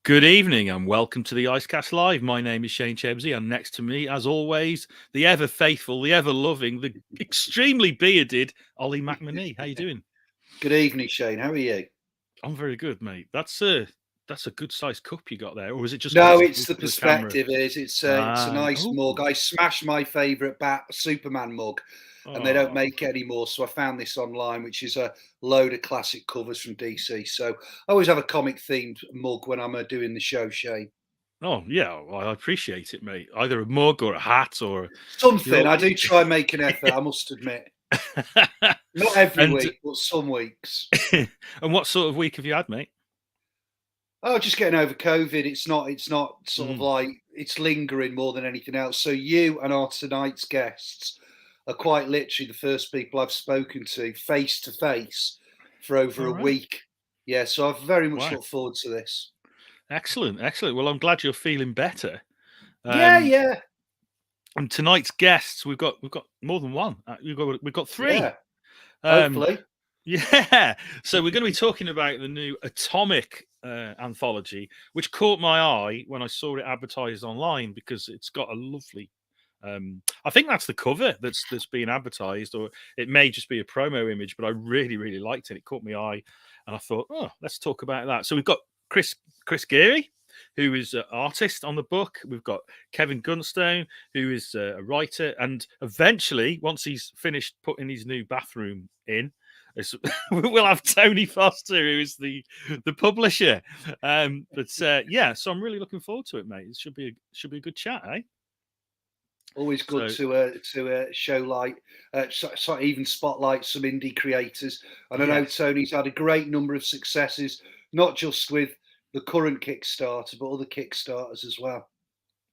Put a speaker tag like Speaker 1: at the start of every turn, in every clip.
Speaker 1: Good evening and welcome to the Icecast Live. My name is Shane Chebsey, and next to me, as always, the ever faithful, the ever loving, the extremely bearded Ollie McMonee. How you doing?
Speaker 2: Good evening, Shane. How are you?
Speaker 1: I'm very good, mate. That's a good sized cup you got there, or is it just
Speaker 2: No,
Speaker 1: because
Speaker 2: it's the
Speaker 1: for the camera?
Speaker 2: perspective. It's a nice
Speaker 1: Oh,
Speaker 2: mug. I smashed my favourite Superman mug, and they don't
Speaker 1: oh,
Speaker 2: make it anymore. So I found this online, which is a load of classic covers from DC. So I always have a comic themed mug when I'm doing the show, Shane.
Speaker 1: oh, yeah. Well, I appreciate it, mate. Either a mug or a hat, or you
Speaker 2: Something
Speaker 1: know.
Speaker 2: I do try and make an effort. I must admit, not every
Speaker 1: and
Speaker 2: week, but some weeks.
Speaker 1: and what sort of week have you had, mate?
Speaker 2: Oh, just getting over COVID. It's not. It's not sort of
Speaker 1: Mm.
Speaker 2: like it's lingering more than anything else. So you and our tonight's guests are quite literally the first people I've spoken to face for over
Speaker 1: All
Speaker 2: a
Speaker 1: right.
Speaker 2: week. Yeah, so I very much
Speaker 1: Wow.
Speaker 2: look forward to this.
Speaker 1: Excellent, excellent. Well, I'm glad you're feeling better.
Speaker 2: Yeah,
Speaker 1: Um,
Speaker 2: yeah,
Speaker 1: and tonight's guests, we've got more than one. We've got three.
Speaker 2: yeah.
Speaker 1: Um,
Speaker 2: Hopefully,
Speaker 1: yeah. So we're going to be talking about the new Atomic anthology, which caught my eye when I saw it advertised online because it's got a lovely. I think that's the cover that's being advertised, or it may just be a promo image. But I really, really liked it. It caught my eye, and I thought, oh, let's talk about that. So we've got Chris Geary, who is an artist on the book. We've got Kevin Gunstone, who is a writer, and eventually, once he's finished putting his new bathroom in, we'll have Tony Foster, who is the publisher. Yeah, so I'm really looking forward to it, mate. It should be a good chat, eh?
Speaker 2: always good
Speaker 1: So
Speaker 2: to show light, even spotlight some indie creators. And I know
Speaker 1: yes,
Speaker 2: Tony's had a great number of successes, not just with the current Kickstarter, but other Kickstarters as well.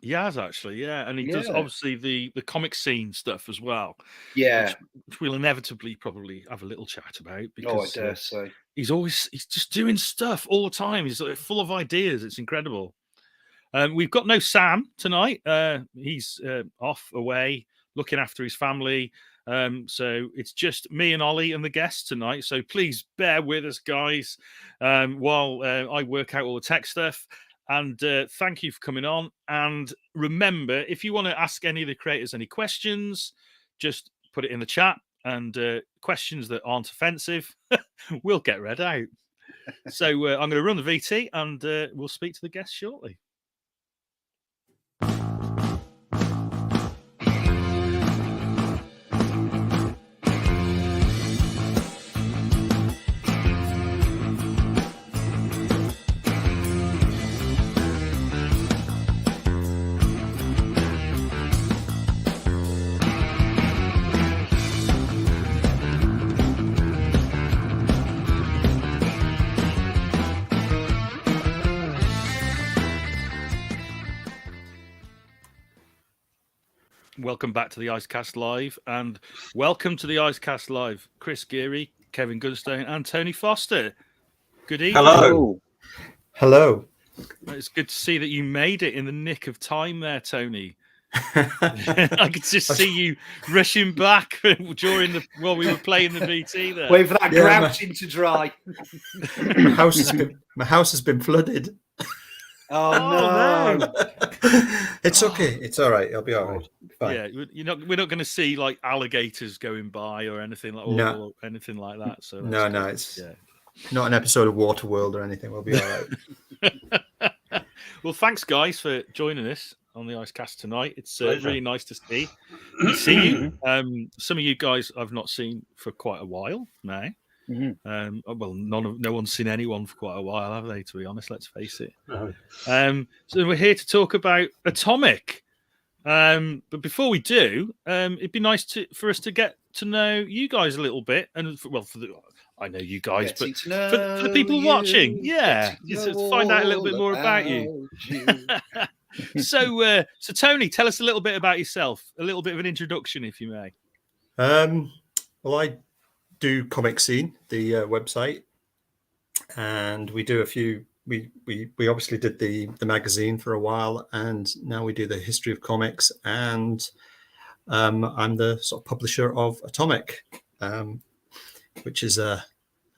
Speaker 1: he has actually, yeah, and he does
Speaker 2: Yeah,
Speaker 1: obviously the comic scene stuff as well, which
Speaker 2: yeah.
Speaker 1: we'll inevitably probably have a little chat about
Speaker 2: Oh, I
Speaker 1: because
Speaker 2: dare say.
Speaker 1: he's just doing stuff all the time. He's full of ideas. It's incredible. We've got no Sam tonight. He's off away looking after his family. So it's just me and Ollie and the guests tonight. So please bear with us, guys, while I work out all the tech stuff. And thank you for coming on. And remember, if you want to ask any of the creators any questions, just put it in the chat. And questions that aren't offensive will get read out. So I'm going to run the VT and we'll speak to the guests shortly. Welcome back to the Icecast Live, and welcome to the Icecast Live, Chris Geary, Kevin Gunstone, and Tony Foster. Good evening.
Speaker 3: Hello.
Speaker 4: Hello.
Speaker 1: It's good to see that you made it in the nick of time there, Tony. I could just see you rushing back while we were playing the VT there.
Speaker 2: Wait for that grouting to dry.
Speaker 4: My house has been flooded.
Speaker 2: Oh no!
Speaker 4: It's okay. It's all right. It'll be all right. Fine.
Speaker 1: Yeah, we're not going to see like alligators going by or anything like or anything like that. So
Speaker 4: no, it's not an episode of Waterworld or anything. We'll be all
Speaker 1: right. Well, thanks guys for joining us on the Icecast tonight. It's really nice to see you. Some of you guys I've not seen for quite a while now.
Speaker 2: Mm-hmm.
Speaker 1: Well, no one's seen anyone for quite a while, have they? To be honest, let's face it. So we're here to talk about Atomic. But before we do, it'd be nice for us to get to know you guys a little bit, and I know you guys, but for the people watching, just find out a little bit more about you. So Tony, tell us a little bit about yourself, a little bit of an introduction, if you may.
Speaker 4: Well, I do Comic Scene, the website, and we do a few. We obviously did the magazine for a while, and now we do the history of comics. And I'm the sort of publisher of Atomic, which is a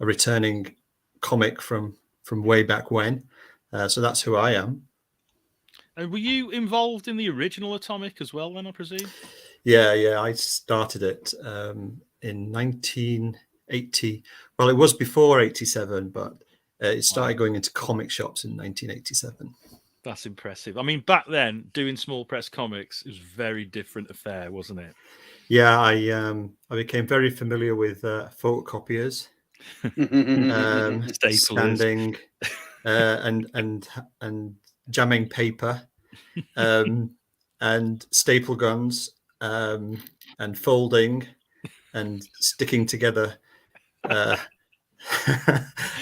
Speaker 4: returning comic from way back when. So that's who I am.
Speaker 1: And were you involved in the original Atomic as well, then, I presume?
Speaker 4: Yeah. I started it in 1980. Well, it was before 87, but it started going into comic shops in 1987.
Speaker 1: That's impressive. I mean, back then, doing small press comics was a very different affair, wasn't it?
Speaker 4: Yeah, I became very familiar with photocopiers,
Speaker 1: Staplers.
Speaker 4: scanning, and jamming paper, and staple guns, and folding, and sticking together,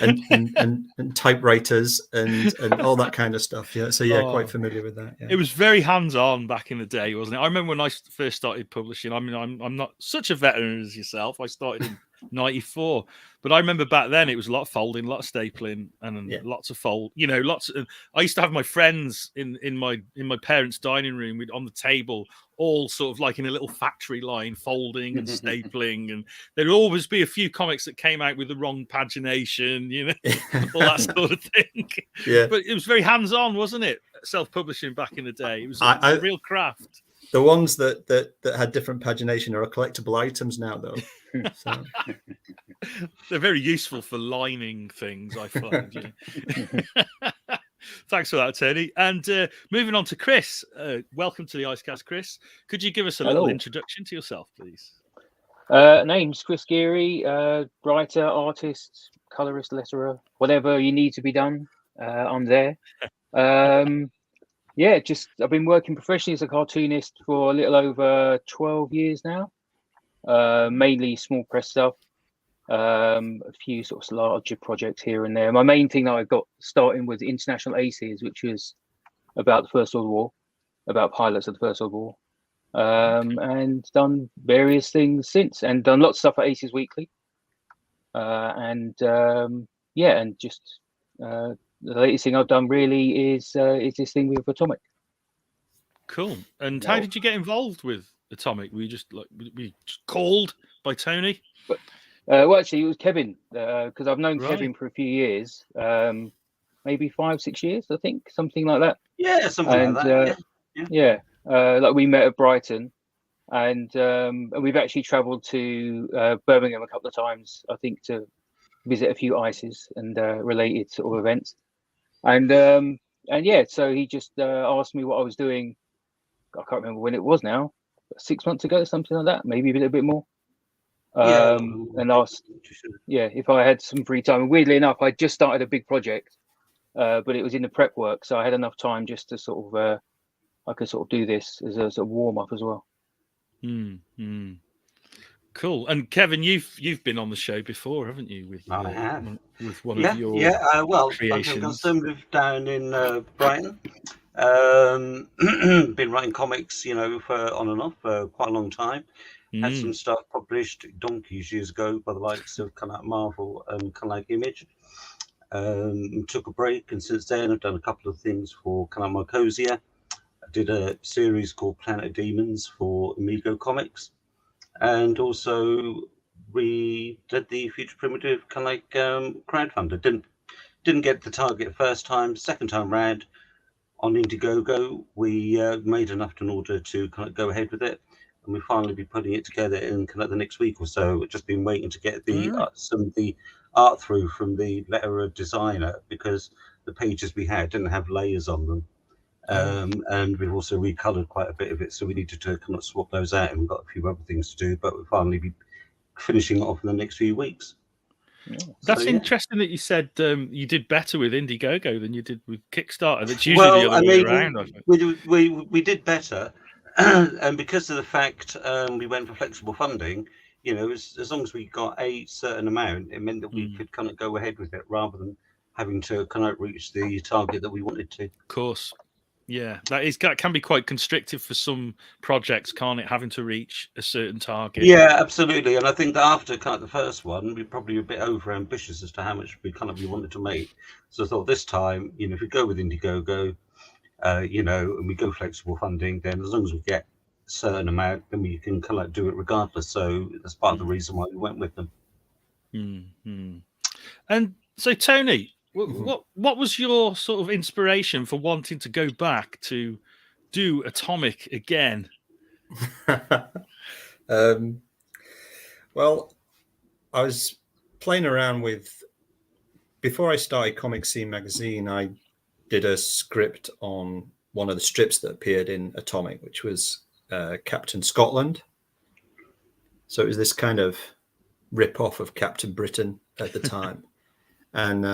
Speaker 4: and typewriters and all that kind of stuff. Yeah, so yeah, quite familiar with that. Yeah.
Speaker 1: It was very hands-on back in the day, wasn't it? I remember when I first started publishing. I mean, I'm not such a veteran as yourself. I started in '94, but I remember back then it was a lot of folding, a lot of stapling, and lots of fold. You know, lots. I used to have my friends in my parents' dining room on the table, all sort of like in a little factory line, folding and stapling, and there'd always be a few comics that came out with the wrong pagination, you know, all that sort of thing.
Speaker 4: Yeah,
Speaker 1: but it was very hands-on, wasn't it? Self-publishing back in the day, it was a real craft.
Speaker 4: The ones that had different pagination are collectible items now, though. So.
Speaker 1: They're very useful for lining things, I find. Thanks for that, Tony. And moving on to Chris. Welcome to the Icecast, Chris. Could you give us a little introduction to yourself, please?
Speaker 3: Name's Chris Geary, writer, artist, colorist, letterer, whatever you need to be done. I'm there. I've been working professionally as a cartoonist for a little over 12 years now. Mainly small press stuff. A few sort of larger projects here and there. My main thing that I got starting was International Aces, which was about the First World War, about pilots of the First World War. And done various things since, and done lots of stuff at Aces Weekly. The latest thing I've done really is this thing with Atomic.
Speaker 1: Cool. And how did you get involved with Atomic? Were you just called by Tony?
Speaker 3: Well, actually, it was Kevin, because I've known Kevin for a few years, maybe 5-6 years, I think, something like that.
Speaker 5: Yeah, something like that.
Speaker 3: Like we met at Brighton, and we've actually travelled to Birmingham a couple of times, I think, to visit a few ices and related sort of events. So he just asked me what I was doing. I can't remember when it was now, 6 months ago, something like that, maybe a little bit more. And asked, if I had some free time. And weirdly enough, I just started a big project, but it was in the prep work, so I had enough time just to sort of I could sort of do this as a sort of warm up as well.
Speaker 1: Cool. And Kevin, you've been on the show before, haven't you? With
Speaker 5: I have.
Speaker 1: With one of your creations.
Speaker 5: Gunstone lived down in Brighton. Been writing comics, for on and off for quite a long time. Had some stuff published donkeys years ago by the likes of kind of Marvel and kind of like Image. Took a break, and since then I've done a couple of things for kind of Marcosia. I did a series called Planet of Demons for Amigo Comics, and also we did the Future Primitive kind of like crowdfunder. Didn't get the target first time. Second time round on Indiegogo, we made enough in order to kind of go ahead with it. And we'll finally be putting it together in kind of the next week or so. We've just been waiting to get the some of the art through from the letterer designer, because the pages we had didn't have layers on them. And we've also recolored quite a bit of it, so we needed to kind of swap those out, and we've got a few other things to do, but we'll finally be finishing off in the next few weeks.
Speaker 1: That's interesting that you said you did better with Indiegogo than you did with Kickstarter. That's usually the other way around. I think.
Speaker 5: We did better. And because of the fact we went for flexible funding, as long as we got a certain amount, it meant that we could kind of go ahead with it rather than having to kind of reach the target that we wanted to.
Speaker 1: Of course. Yeah, that can be quite constrictive for some projects, can't it? Having to reach a certain target.
Speaker 5: Yeah, absolutely. And I think that after kind of the first one, we probably were a bit over ambitious as to how much we wanted to make. So I thought this time, if we go with Indiegogo, and we go flexible funding, then as long as we get a certain amount, then we can kind of do it regardless. So that's part of the reason why we went with them.
Speaker 1: And so, Tony, What was your sort of inspiration for wanting to go back to do Atomic again?
Speaker 4: Well, I was playing around with, before I started Comic Scene magazine, I did a script on one of the strips that appeared in Atomic, which was Captain Scotland. So it was this kind of rip-off of Captain Britain at the time. And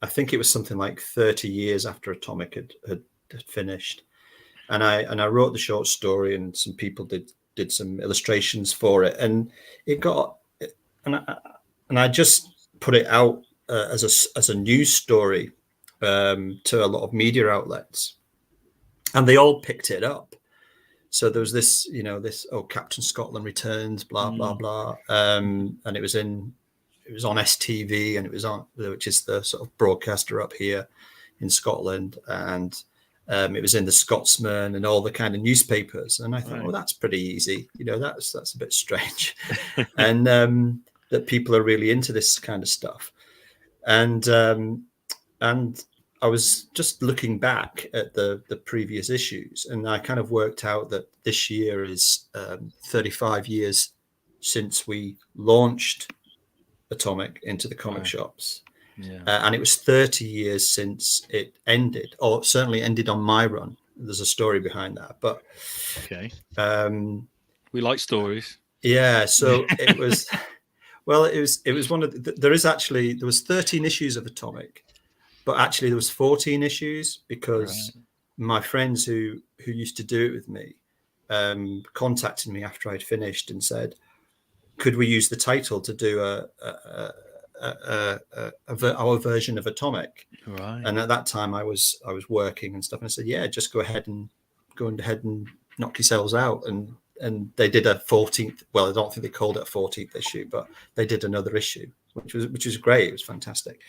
Speaker 4: I think it was something like 30 years after Atomic had finished. And I wrote the short story, and some people did some illustrations for it, and it got, and I just put it out as a news story to a lot of media outlets, and they all picked it up. So there was this, Captain Scotland returns, blah blah blah, and it was on STV, and it was on, which is the sort of broadcaster up here in Scotland, and it was in the Scotsman and all the kind of newspapers. And I thought, well, that's pretty easy, that's a bit strange, and that people are really into this kind of stuff, and I was just looking back at the previous issues, and I kind of worked out that this year is 35 years since we launched Atomic into the comic shops.
Speaker 1: Yeah.
Speaker 4: And it was 30 years since it ended, or certainly ended on my run. There's a story behind that, but
Speaker 1: okay. We like stories.
Speaker 4: Yeah, so it was. Well, it was one of there was 13 issues of Atomic, but actually there was 14 issues because my friends who used to do it with me contacted me after I'd finished and said, could we use the title to do our version of Atomic?
Speaker 1: Right.
Speaker 4: And at that time I was working and stuff, and I said, yeah, just go ahead and knock yourselves out. And they did a 14th. Well, I don't think they called it a 14th issue, but they did another issue, which was great. It was fantastic.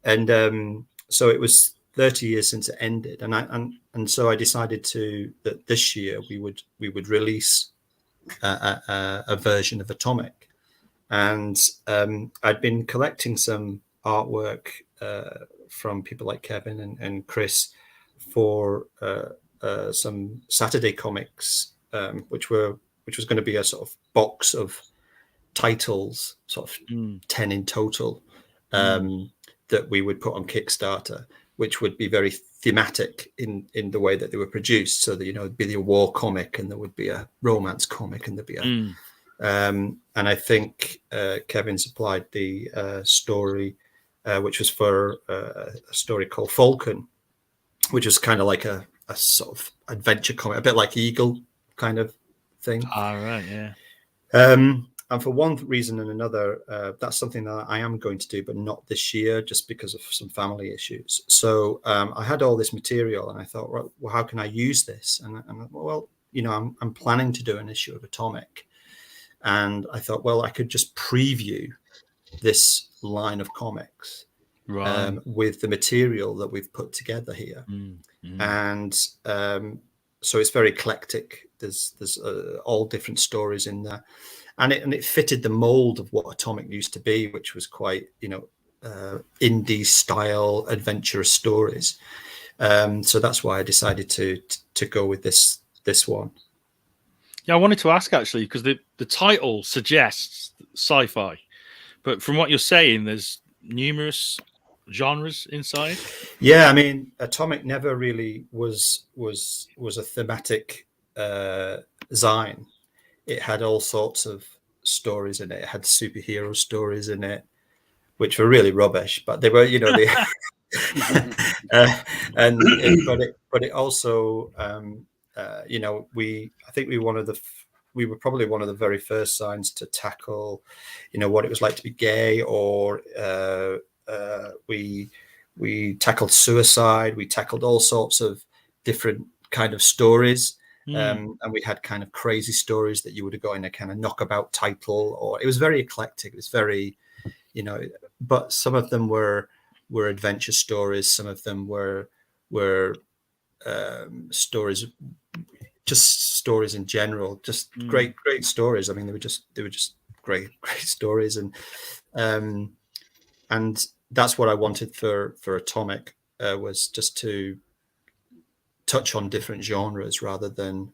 Speaker 4: And so it was 30 years since it ended, and so I decided that this year we would release a version of Atomic. And I'd been collecting some artwork from people like Kevin and Chris for some Saturday comics, which was going to be a sort of box of titles, sort of 10 in total, that we would put on Kickstarter, which would be very thematic in the way that they were produced. So that, it'd be a war comic, and there would be a romance comic, and there'd be a and I think Kevin supplied the story, which was for a story called Falcon, which was kind of like a sort of adventure comic, a bit like Eagle kind of thing.
Speaker 1: Right, yeah.
Speaker 4: And for one reason and another, that's something that I am going to do, but not this year, just because of some family issues. So I had all this material, and I thought, well, how can I use this? And well, I'm planning to do an issue of Atomic. And I thought, well, I could just preview this line of comics with the material that we've put together here. And so it's very eclectic. There's all different stories in there. And it fitted the mold of what Atomic used to be, which was quite, indie style adventurous stories. So that's why I decided to go with this one.
Speaker 1: Yeah, I wanted to ask actually, because the title suggests sci-fi, but from what you're saying, there's numerous genres inside.
Speaker 4: Yeah, I mean, Atomic never really was a thematic zine. It had all sorts of stories in it. It had superhero stories in it, which were really rubbish, but they were, but it also, I think we were probably one of the very first signs to tackle, what it was like to be gay, or we tackled suicide. We tackled all sorts of different kind of stories. And we had kind of crazy stories that you would have got in a kind of knockabout title, or it was very eclectic. It was very, but some of them were adventure stories. Some of them were stories, just stories in general, just great stories. I mean, they were just great stories. And that's what I wanted for Atomic, was just to touch on different genres rather than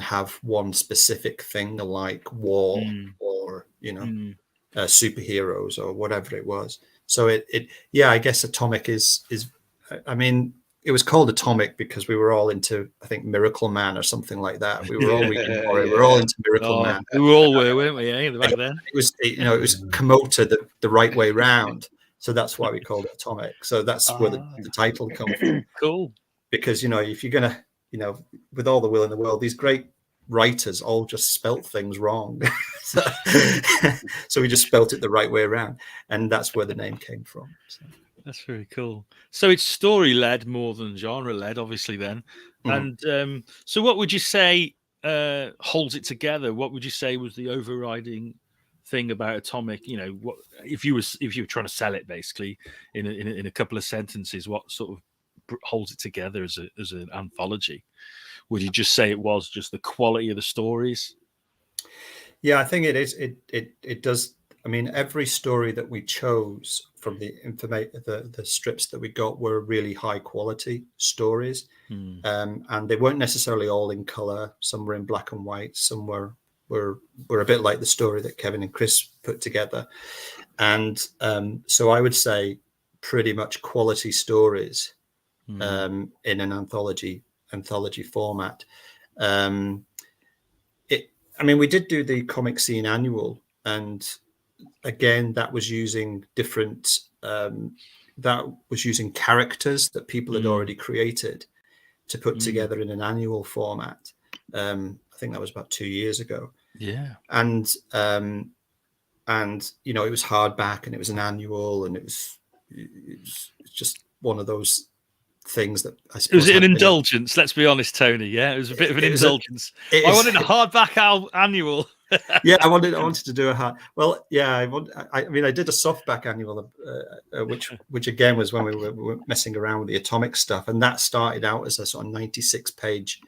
Speaker 4: have one specific thing like war or superheroes or whatever it was. So yeah, I guess Atomic is I mean, it was called Atomic because we were all into, I think, Miracle Man or something like that. We were all reading for it. We were all into Miracle Man.
Speaker 1: We all were, weren't we? Back then,
Speaker 4: it was Komodo the right way round. So that's why we called it Atomic. So that's where the title comes from.
Speaker 1: Cool.
Speaker 4: Because if you're gonna, with all the will in the world, these great writers all just spelt things wrong. So we just spelt it the right way around, and that's where the name came from. So.
Speaker 1: That's very cool. So it's story led more than genre led, obviously. Then, and so what would you say holds it together? What would you say was the overriding thing about Atomic? What if you were trying to sell it basically in a couple of sentences? What sort of holds it together as an anthology? Would you just say it was just the quality of the stories?
Speaker 4: Yeah, I think it is. It does. I mean, every story that we chose from the strips that we got were really high quality stories, and they weren't necessarily all in color. Some were in black and white. Some were a bit like the story that Kevin and Chris put together, and so I would say pretty much quality stories in an anthology format. I mean, we did do the Comic Scene Annual, and again, that was using different. That was using characters that people had already created to put together in an annual format. I think that was about 2 years ago.
Speaker 1: Yeah,
Speaker 4: and it was hardback, and it was an annual, and it's just one of those things that I suppose.
Speaker 1: Was it an indulgence? Let's be honest, Tony. Yeah, it was a bit of an indulgence. I wanted a hardback annual.
Speaker 4: Yeah, I wanted to do a hard. Well, yeah, I mean, I did a softback annual, which again was when we were messing around with the Atomic stuff, and that started out as a sort of 96-page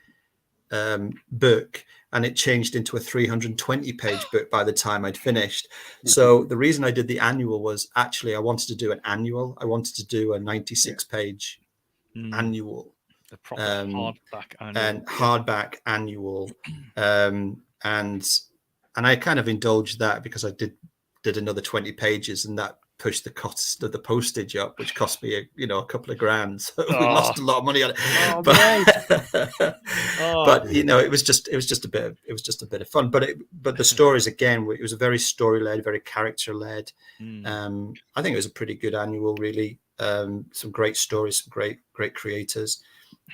Speaker 4: book, and it changed into a 320-page book by the time I'd finished. So the reason I did the annual was actually I wanted to do an annual. I wanted to do a 96-page annual,
Speaker 1: the proper hardback annual,
Speaker 4: and hardback annual, and I kind of indulged that because I did another 20 pages, and that pushed the cost of the postage up, which cost me a couple of grand. So we lost a lot of money on it. But it was just a bit of fun. But the stories, again, it was a very story led, very character led. I think it was a pretty good annual, really. Some great stories, some great creators,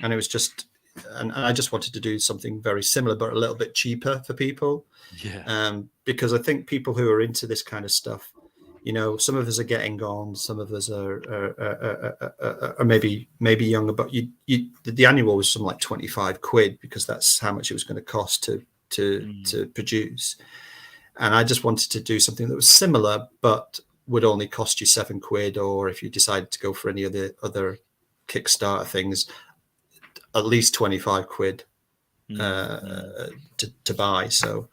Speaker 4: and it was just. And I just wanted to do something very similar, but a little bit cheaper for people.
Speaker 1: Yeah.
Speaker 4: Because I think people who are into this kind of stuff, some of us are getting on, some of us are maybe younger. But the annual was something like 25 quid because that's how much it was going to cost to produce. And I just wanted to do something that was similar, but would only cost you 7 quid, or if you decided to go for any of the other Kickstarter things, at least 25 quid to buy. So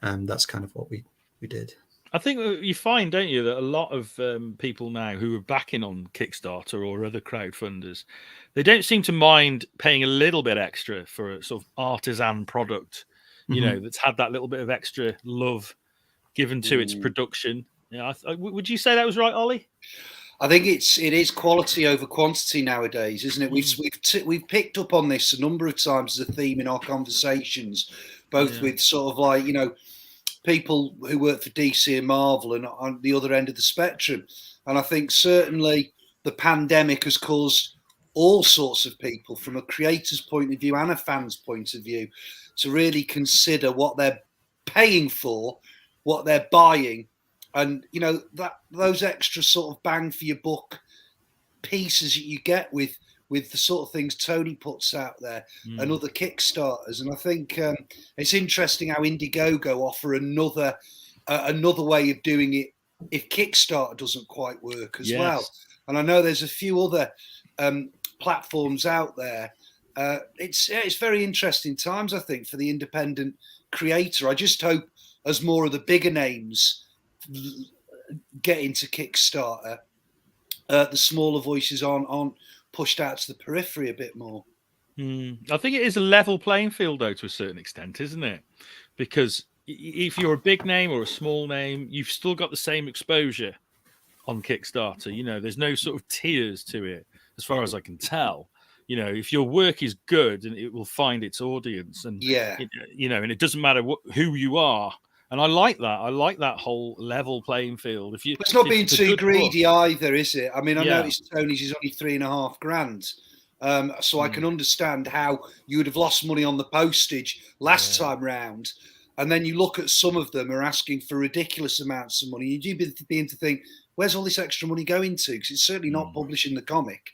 Speaker 4: that's kind of what we did.
Speaker 1: I think you find, don't you, that a lot of people now who are backing on Kickstarter or other crowdfunders, they don't seem to mind paying a little bit extra for a sort of artisan product, that's had that little bit of extra love given to its production. Yeah, would you say that was right, Ollie?
Speaker 2: I think it is quality over quantity nowadays, isn't it? We've picked up on this a number of times as a theme in our conversations, both with sort of like people who work for DC and Marvel, and on the other end of the spectrum. And I think certainly the pandemic has caused all sorts of people, from a creator's point of view and a fan's point of view, to really consider what they're paying for, what they're buying. And that those extra sort of bang for your buck pieces that you get with the sort of things Tony puts out there and other Kickstarters. And I think it's interesting how Indiegogo offer another way of doing it if Kickstarter doesn't quite work as well. And I know there's a few other platforms out there. It's very interesting times, I think, for the independent creator. I just hope as more of the bigger names get into Kickstarter, the smaller voices aren't pushed out to the periphery a bit more.
Speaker 1: I think it is a level playing field, though, to a certain extent, isn't it? Because if you're a big name or a small name, you've still got the same exposure on Kickstarter. You know, there's no sort of tiers to it, as far as I can tell. You know, if your work is good, and it will find its audience, and you know, and it doesn't matter who you are. And I like that. I like that whole level playing field. If you,
Speaker 2: it's not being too greedy either, is it? I mean, I noticed Tony's is only $3,500. So I can understand how you would have lost money on the postage last time round. And then you look at some of them are asking for ridiculous amounts of money. You do begin to think, where's all this extra money going to? Because it's certainly not publishing the comic.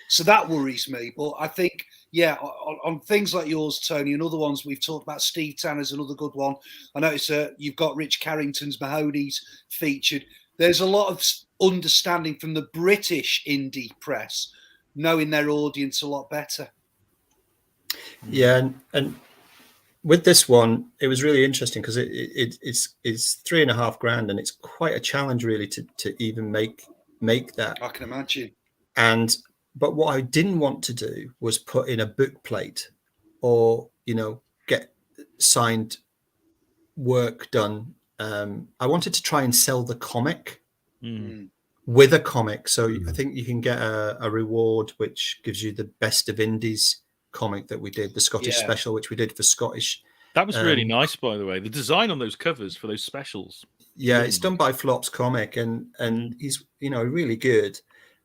Speaker 2: So that worries me. But I think, on things like yours, Tony, and other ones we've talked about, Steve Tanner's another good one. I notice you've got Rich Carrington's Mahoney's featured. There's a lot of understanding from the British indie press, knowing their audience a lot better.
Speaker 4: Yeah, and with this one, it was really interesting because it's $3,500, and it's quite a challenge really to even make that.
Speaker 2: I can imagine.
Speaker 4: But what I didn't want to do was put in a book plate, or get signed work done. I wanted to try and sell the comic with a comic. So I think you can get a reward which gives you the Best of Indies comic that we did, the Scottish special, which we did for Scottish.
Speaker 1: That was really nice, by the way. The design on those covers for those specials.
Speaker 4: Yeah, it's done by Flops Comic, and he's really good,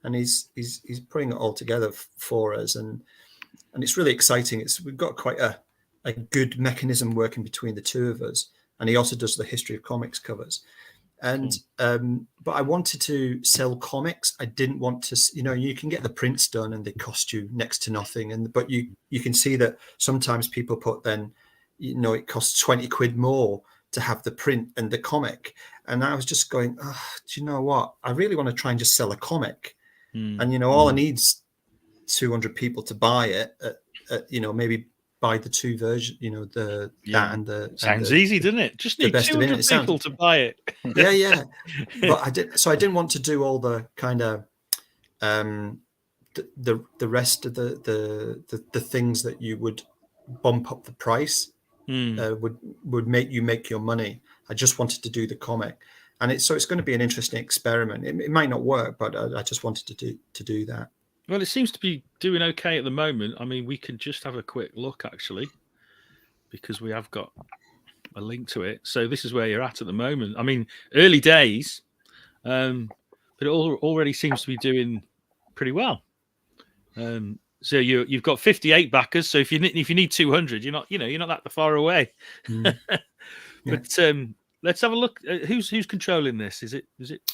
Speaker 4: and he's putting it all together for us, and it's really exciting. We've got quite a good mechanism working between the two of us, and he also does the History of Comics covers. And but I wanted to sell comics. I didn't want to, you can get the prints done and they cost you next to nothing, but you can see that sometimes people put then, it costs 20 quid more to have the print and the comic. And I was just going, do you know what? I really want to try and just sell a comic. And, all I need's 200 people to buy it, maybe buy the two versions, that and the...
Speaker 1: Sounds easy, doesn't it? Just need 200 people to buy it.
Speaker 4: Yeah. But I didn't want to do all the kind of the rest of the things that you would bump up the price, would make you make your money. I just wanted to do the comic. And it's going to be an interesting experiment. It might not work, but I just wanted to do that.
Speaker 1: Well, it seems to be doing okay at the moment. I mean, we can just have a quick look, actually, because we have got a link to it. So this is where you're at the moment. I mean, early days, but it already seems to be doing pretty well. So you've got 58 backers. So if you need 200, you're not that far away. But let's have a look. Who's controlling this? Is it?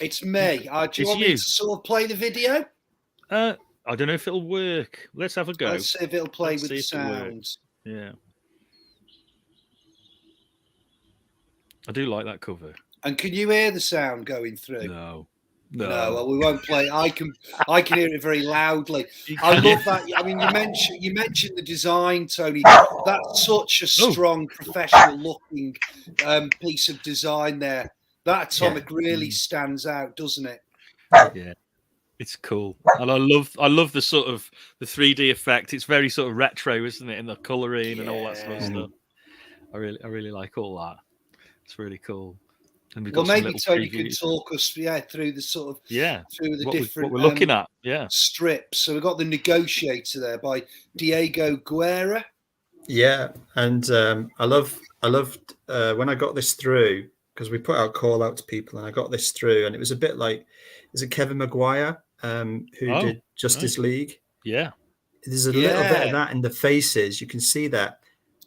Speaker 2: It's me. Do you want me to sort of play the video?
Speaker 1: I don't know if it'll work. Let's have a go.
Speaker 2: Let's see if it'll play with the sounds.
Speaker 1: Yeah. I do like that cover.
Speaker 2: And can you hear the sound going through?
Speaker 1: No.
Speaker 2: Well, we won't play. I can hear it very loudly. I love that. I mean, you mentioned the design, Tony. That's such a strong, professional-looking piece of design there. That atomic really stands out, doesn't it?
Speaker 1: Yeah. It's cool, and I love the sort of the 3D effect. It's very sort of retro, isn't it? And the colouring and all that sort of stuff. I really like all that. It's really cool. And we've got
Speaker 2: maybe Tony can talk us through the sort of through the different
Speaker 1: what we're looking at
Speaker 2: strips. So we've got the Negotiator there by Diego Guerra.
Speaker 4: Yeah, and I loved when I got this through, because we put out call out to people, and I got this through, and it was a bit like, is it Kevin Maguire who did Justice League?
Speaker 1: Yeah,
Speaker 4: there's a little bit of that in the faces. You can see that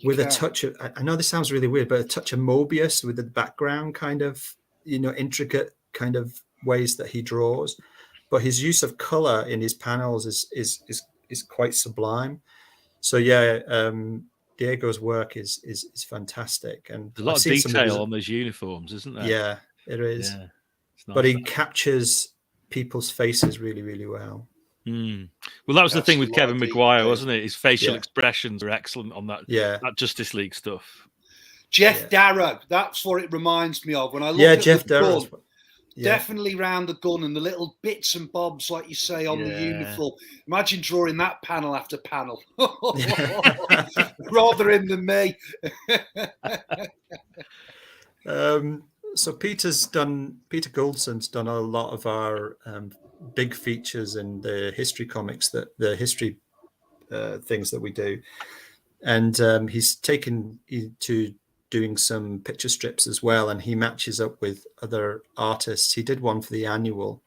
Speaker 4: with a touch of, I know this sounds really weird, but a touch of Mobius with the background kind of, intricate kind of ways that he draws. But his use of color in his panels is quite sublime. So Diego's work is fantastic, and
Speaker 1: there's a lot of detail on those uniforms, isn't there?
Speaker 4: Yeah, it is.
Speaker 1: Yeah, nice.
Speaker 4: But he captures people's faces really, really well.
Speaker 1: Well, that was the thing with Kevin Maguire, wasn't it? His facial expressions are excellent on that. That Justice League stuff.
Speaker 2: Jeff Darrow, that's what it reminds me of when I look at
Speaker 4: Jeff Darrow.
Speaker 2: definitely round the gun and the little bits and bobs, like you say, on the uniform. Imagine drawing that panel after panel, rather him than me.
Speaker 4: So Peter Goldstone's done a lot of our big features in the history comics, the history things that we do, and he's taken to doing some picture strips as well, and he matches up with other artists. He did one for the annual,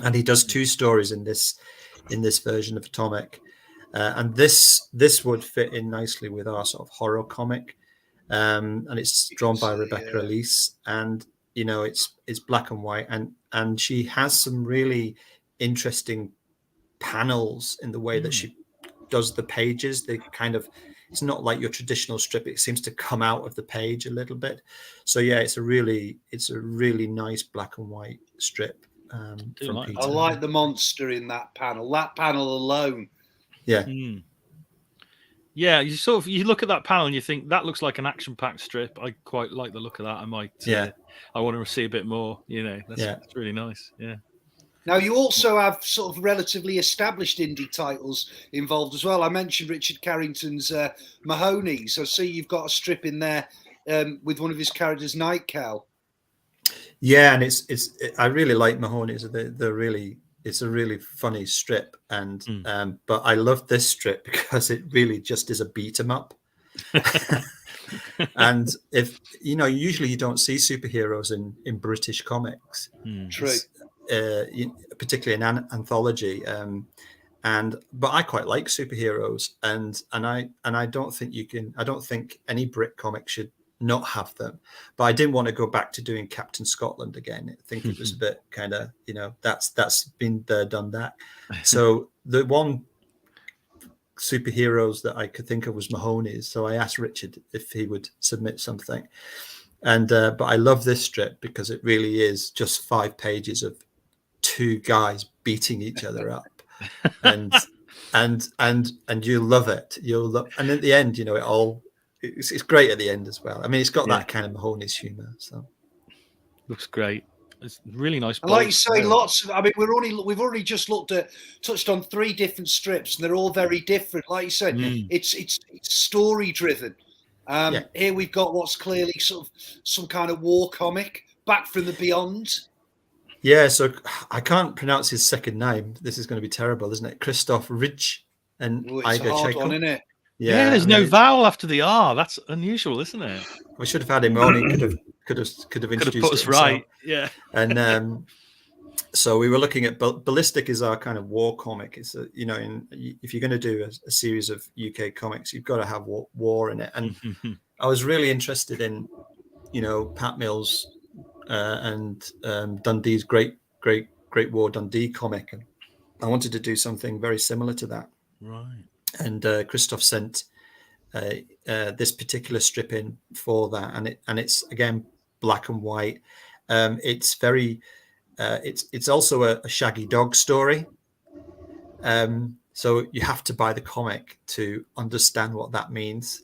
Speaker 4: and he does 2 stories in this version of Atomic, and this would fit in nicely with our sort of horror comic, and it's drawn by Rebecca Elise, and it's black and white, and she has some really interesting panels in the way that she does the pages. They kind of, it's not like your traditional strip. It seems to come out of the page a little bit. So yeah, it's a really nice black and white strip. From Peter.
Speaker 2: I like the monster in that panel. That panel alone.
Speaker 4: Yeah.
Speaker 1: Yeah, you look at that panel and you think that looks like an action-packed strip. I quite like the look of that. I might. I want to see a bit more. That's really nice. Yeah.
Speaker 2: Now, you also have sort of relatively established indie titles involved as well. I mentioned Richard Carrington's Mahoney's. I see you've got a strip in there with one of his characters, Night Cow.
Speaker 4: Yeah, and I really like Mahoney's. It's a really funny strip, and but I love this strip because it really just is a beat 'em up. And if usually you don't see superheroes in British comics.
Speaker 2: True.
Speaker 4: Particularly in anthology, but I quite like superheroes, and I don't think any Brit comic should not have them. But I didn't want to go back to doing Captain Scotland again. I think it was a bit kind of that's been there, done that. So the one superheroes that I could think of was Mahoney's. So I asked Richard if he would submit something, and but I love this strip because it really is just 5 pages of 2 guys beating each other up, and you love it. And at the end, it's great at the end as well. I mean, it's got that kind of Mahoney's humor. So
Speaker 1: looks great. It's really nice.
Speaker 2: And like you say, we've already just touched on 3 different strips, and they're all very different. Like you said, it's story driven. Here we've got what's clearly sort of some kind of war comic, Back from the Beyond.
Speaker 4: Yeah, so I can't pronounce his second name. This is going to be terrible, isn't it? Christoph Ridge and
Speaker 2: it's a hard one, isn't it?
Speaker 1: Yeah, there's no vowel after the R. That's unusual, isn't it?
Speaker 4: We should have had him on. He could have introduced
Speaker 1: put us right. Yeah.
Speaker 4: And so we were looking at Ballistic is our kind of war comic. It's if you're going to do a series of UK comics, you've got to have war in it. And I was really interested in Pat Mills and Dundee's great War Dundee comic, and I wanted to do something very similar to that.
Speaker 1: Right.
Speaker 4: And Christoph sent this particular strip in for that, and it's again black and white. It's very it's also a shaggy dog story. So you have to buy the comic to understand what that means.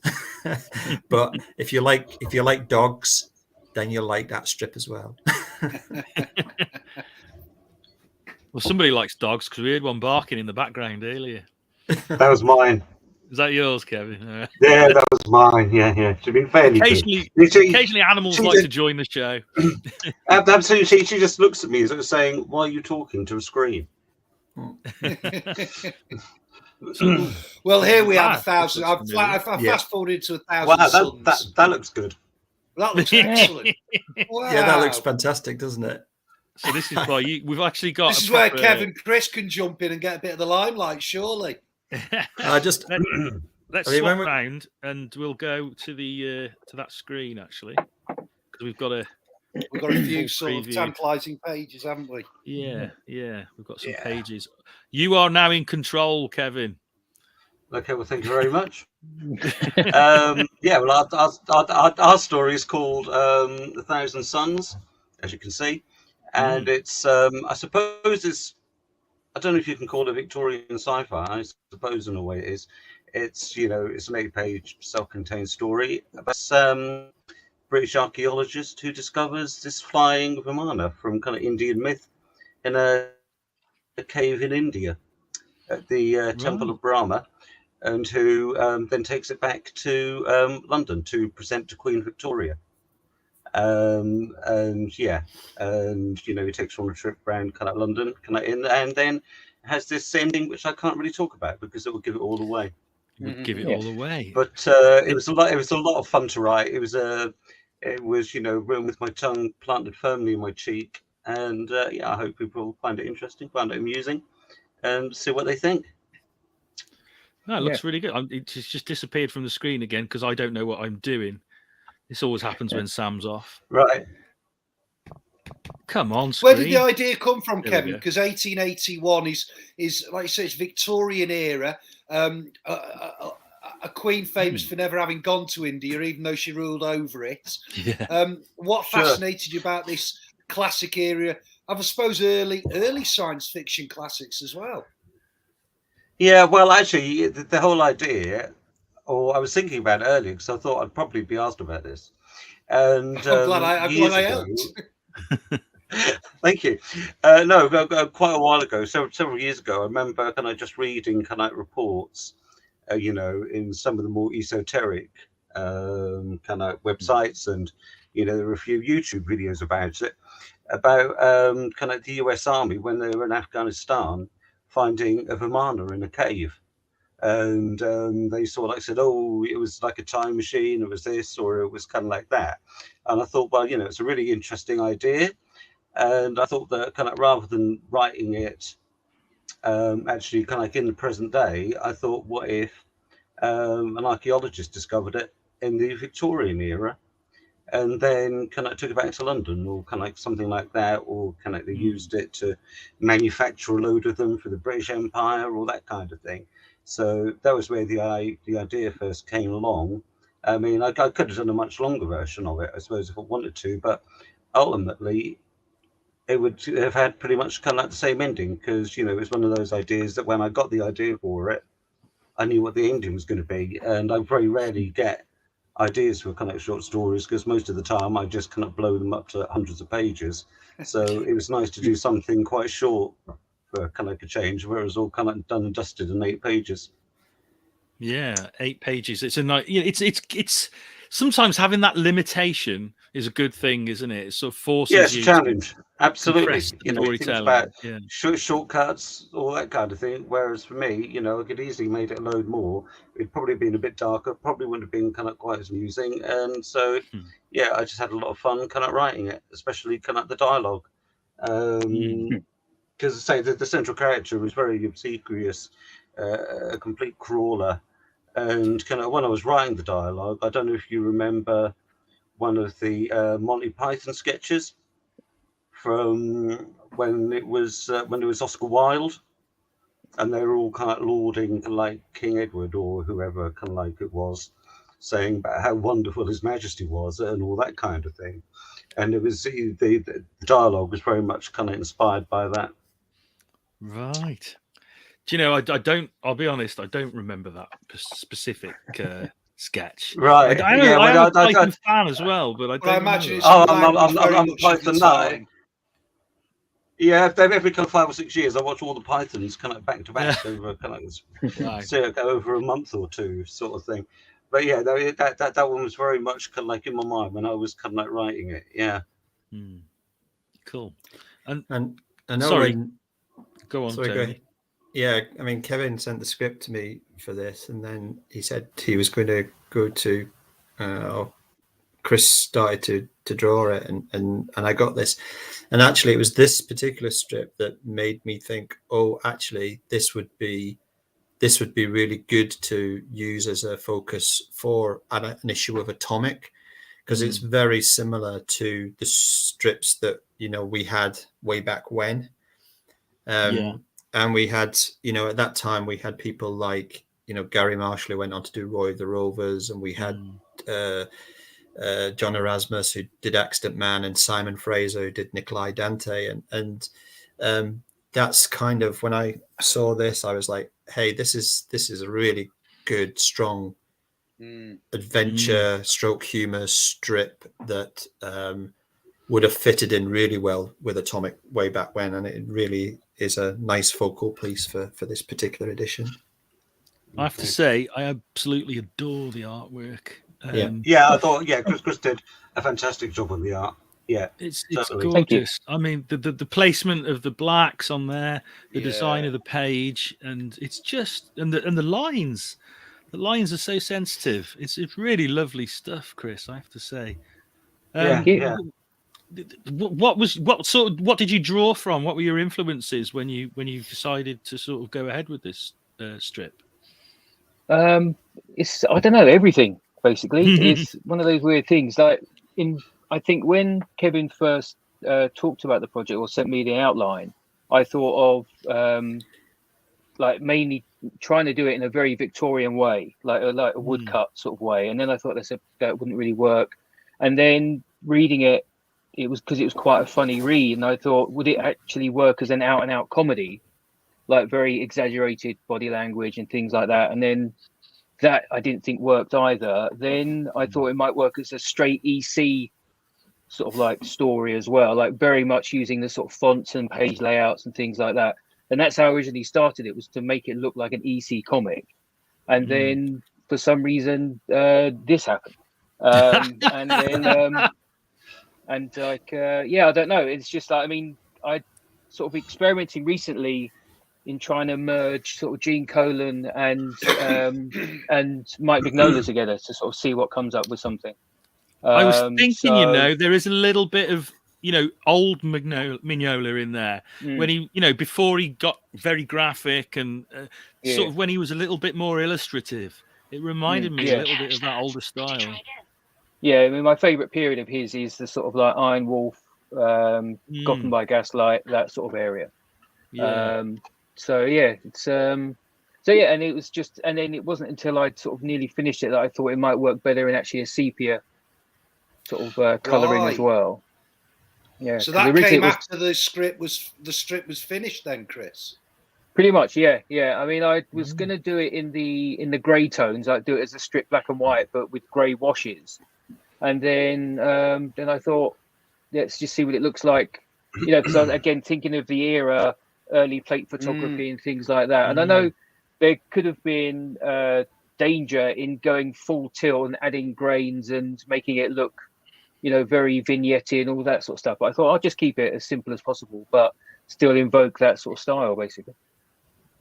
Speaker 4: But if you like dogs, then you'll like that strip as well.
Speaker 1: Well, somebody likes dogs because we heard one barking in the background earlier.
Speaker 5: That was mine.
Speaker 1: Is that yours, Kevin?
Speaker 5: Yeah, that was mine. Yeah. She's been fairly
Speaker 1: occasionally animals like to join the show.
Speaker 5: Absolutely. She just looks at me as saying, "Why are you talking to a screen?"
Speaker 2: Well, here we have 1,000. I've fast forwarded to 1,000.
Speaker 5: Wow, that looks good.
Speaker 2: That looks excellent. Wow.
Speaker 4: Yeah, that looks fantastic, doesn't it?
Speaker 1: So this is why we've actually got.
Speaker 2: This is where Kevin Chris can jump in and get a bit of the limelight, surely.
Speaker 1: Let's swap round and we'll go to the to that screen actually, because we've got a
Speaker 2: few sort of tantalising pages, haven't we?
Speaker 1: Yeah, we've got some pages. You are now in control, Kevin.
Speaker 5: Okay, well, thank you very much. Well, our story is called "The Thousand Suns," as you can see, and it's I suppose it's. I don't know if you can call it Victorian sci-fi. I suppose in a way it is. It's it's an 8-page self-contained story. But British archaeologist who discovers this flying Vimana from kind of Indian myth in a cave in India at the Temple of Brahma, and who then takes it back to London to present to Queen Victoria. And yeah, and he takes on a trip around kind of London, kind of in, and then has this ending which I can't really talk about because it will give it all away.
Speaker 1: Give it all away.
Speaker 5: But it was a lot of fun to write. It was written with my tongue planted firmly in my cheek, and I hope people find it interesting, find it amusing, and see what they think.
Speaker 1: No, it looks really good. It's just disappeared from the screen again because I don't know what I'm doing. This always happens when Sam's off.
Speaker 5: Right.
Speaker 1: Come on, screen.
Speaker 2: Where did the idea come from, Kevin? Because 1881 is like you say, it's Victorian era. A queen famous for never having gone to India, even though she ruled over it.
Speaker 1: Yeah.
Speaker 2: What fascinated you about this classic era? I suppose early science fiction classics as well.
Speaker 5: Yeah, well, actually, the whole idea, or I was thinking about it earlier because I thought I'd probably be asked about this. And
Speaker 2: I'm glad I helped.
Speaker 5: Thank you. No, quite a while ago, several years ago, I remember kind of just reading kind of reports, in some of the more esoteric kind of websites, and there were a few YouTube videos about it, about kind of the US Army when they were in Afghanistan finding a Vimana in a cave. And they said, oh, it was like a time machine, it was this, or it was kind of like that. And I thought, well, it's a really interesting idea. And I thought that kind of rather than writing it actually kind of like in the present day, I thought, what if an archaeologist discovered it in the Victorian era and then kind of took it back to London, or kind of like something like that, or kind of they used it to manufacture a load of them for the British Empire, or that kind of thing. So that was where the idea first came along. I mean, I could have done a much longer version of it, I suppose, if I wanted to, but ultimately it would have had pretty much kind of like the same ending, because it was one of those ideas that when I got the idea for it, I knew what the ending was going to be, and I very rarely get ideas for kind of short stories because most of the time I just kind of blow them up to hundreds of pages. So it was nice to do something quite short for kind of like a change, where it was all kind of done and dusted in 8 pages.
Speaker 1: Yeah, 8 pages. It's a nice. It's sometimes having that limitation is a good thing, isn't it? It sort of forces
Speaker 5: it's
Speaker 1: you
Speaker 5: a challenge. Absolutely.
Speaker 1: Things
Speaker 5: about shortcuts, all that kind of thing. Whereas for me, I could easily made it a load more. It'd probably been a bit darker, probably wouldn't have been kind of quite as amusing. And so, I just had a lot of fun kind of writing it, especially kind of the dialogue. Because I say the central character was very obsequious, a complete crawler. And kind of when I was writing the dialogue, I don't know if you remember one of the Monty Python sketches from when it was Oscar Wilde, and they were all kind of lauding like King Edward or whoever kind of like it was, saying about how wonderful His Majesty was and all that kind of thing. And it was the dialogue was very much kind of inspired by that.
Speaker 1: Right. Do you know, I don't. I'll be honest. I don't remember that specific sketch.
Speaker 5: Right.
Speaker 1: I'm a Python fan as well, but I don't.
Speaker 2: I imagine it's
Speaker 5: I'm a Python nut. Yeah, every kind of 5 or 6 years, I watch all the Pythons kind of back to back over kind of over a month or two, sort of thing. But yeah, that one was very much kind of like in my mind when I was kind of like writing it. Yeah.
Speaker 1: Cool.
Speaker 4: And I know
Speaker 1: sorry. Go on.
Speaker 4: Sorry, go ahead. Yeah, I mean, Kevin sent the script to me for this, and then he said he was going to go to. Chris started to draw it, and I got this, and actually, it was this particular strip that made me think, oh, actually, this would be really good to use as a focus for an issue of Atomic, because it's very similar to the strips that we had way back when. And we had, at that time, we had people like, Gary Marshall, who went on to do Roy of the Rovers, and we had John Erasmus, who did Accident Man, and Simon Fraser, who did Nikolai Dante. And that's kind of, when I saw this, I was like, hey, this is a really good, strong adventure stroke humor strip that would have fitted in really well with Atomic way back when, and it really is a nice focal piece for this particular edition.
Speaker 1: I have to say, I absolutely adore the artwork.
Speaker 5: I thought Chris did a fantastic job on the art. Yeah,
Speaker 1: it's
Speaker 5: totally.
Speaker 1: gorgeous. I mean, the placement of the blacks on there, the design of the page, and it's just and the lines. The lines are so sensitive. It's really lovely stuff, Chris. I have to say.
Speaker 3: Thank you.
Speaker 1: What did you draw from? What were your influences when you decided to sort of go ahead with this strip?
Speaker 3: It's I don't know, everything basically. It's one of those weird things. Like I think when Kevin first talked about the project or sent me the outline, I thought of like mainly trying to do it in a very Victorian way, like a woodcut sort of way. And then I thought that wouldn't really work. And then reading it, it was because it was quite a funny read, and I thought, would it actually work as an out and out comedy, like very exaggerated body language and things like that? And then that I didn't think worked either. Then I thought it might work as a straight EC sort of like story as well, like very much using the sort of fonts and page layouts and things like that. And that's how I originally started it, was to make it look like an EC comic. And then for some reason this happened. And then and like I don't know, it's just like, I mean, I sort of experimenting recently in trying to merge sort of Gene Colan and Mike Mignola together to sort of see what comes up with something.
Speaker 1: I was thinking, there is a little bit of old Mignola in there when he, before he got very graphic and sort of when he was a little bit more illustrative. It reminded me a little bit of that older style.
Speaker 3: Yeah, I mean, my favourite period of his is the sort of like Iron Wolf, Gotham by Gaslight, that sort of area.
Speaker 1: Yeah.
Speaker 3: It's and it was just, and then it wasn't until I'd sort of nearly finished it that I thought it might work better in actually a sepia sort of colouring as well. Yeah.
Speaker 2: So that came after the strip was finished, then, Chris.
Speaker 3: Pretty much, yeah. I mean, I was going to do it in the grey tones. I'd do it as a strip black and white, but with grey washes. And then I thought, let's just see what it looks like. Because I was again thinking of the era, early plate photography and things like that. And I know there could have been danger in going full tilt and adding grains and making it look, very vignette and all that sort of stuff. But I thought I'll just keep it as simple as possible, but still invoke that sort of style, basically.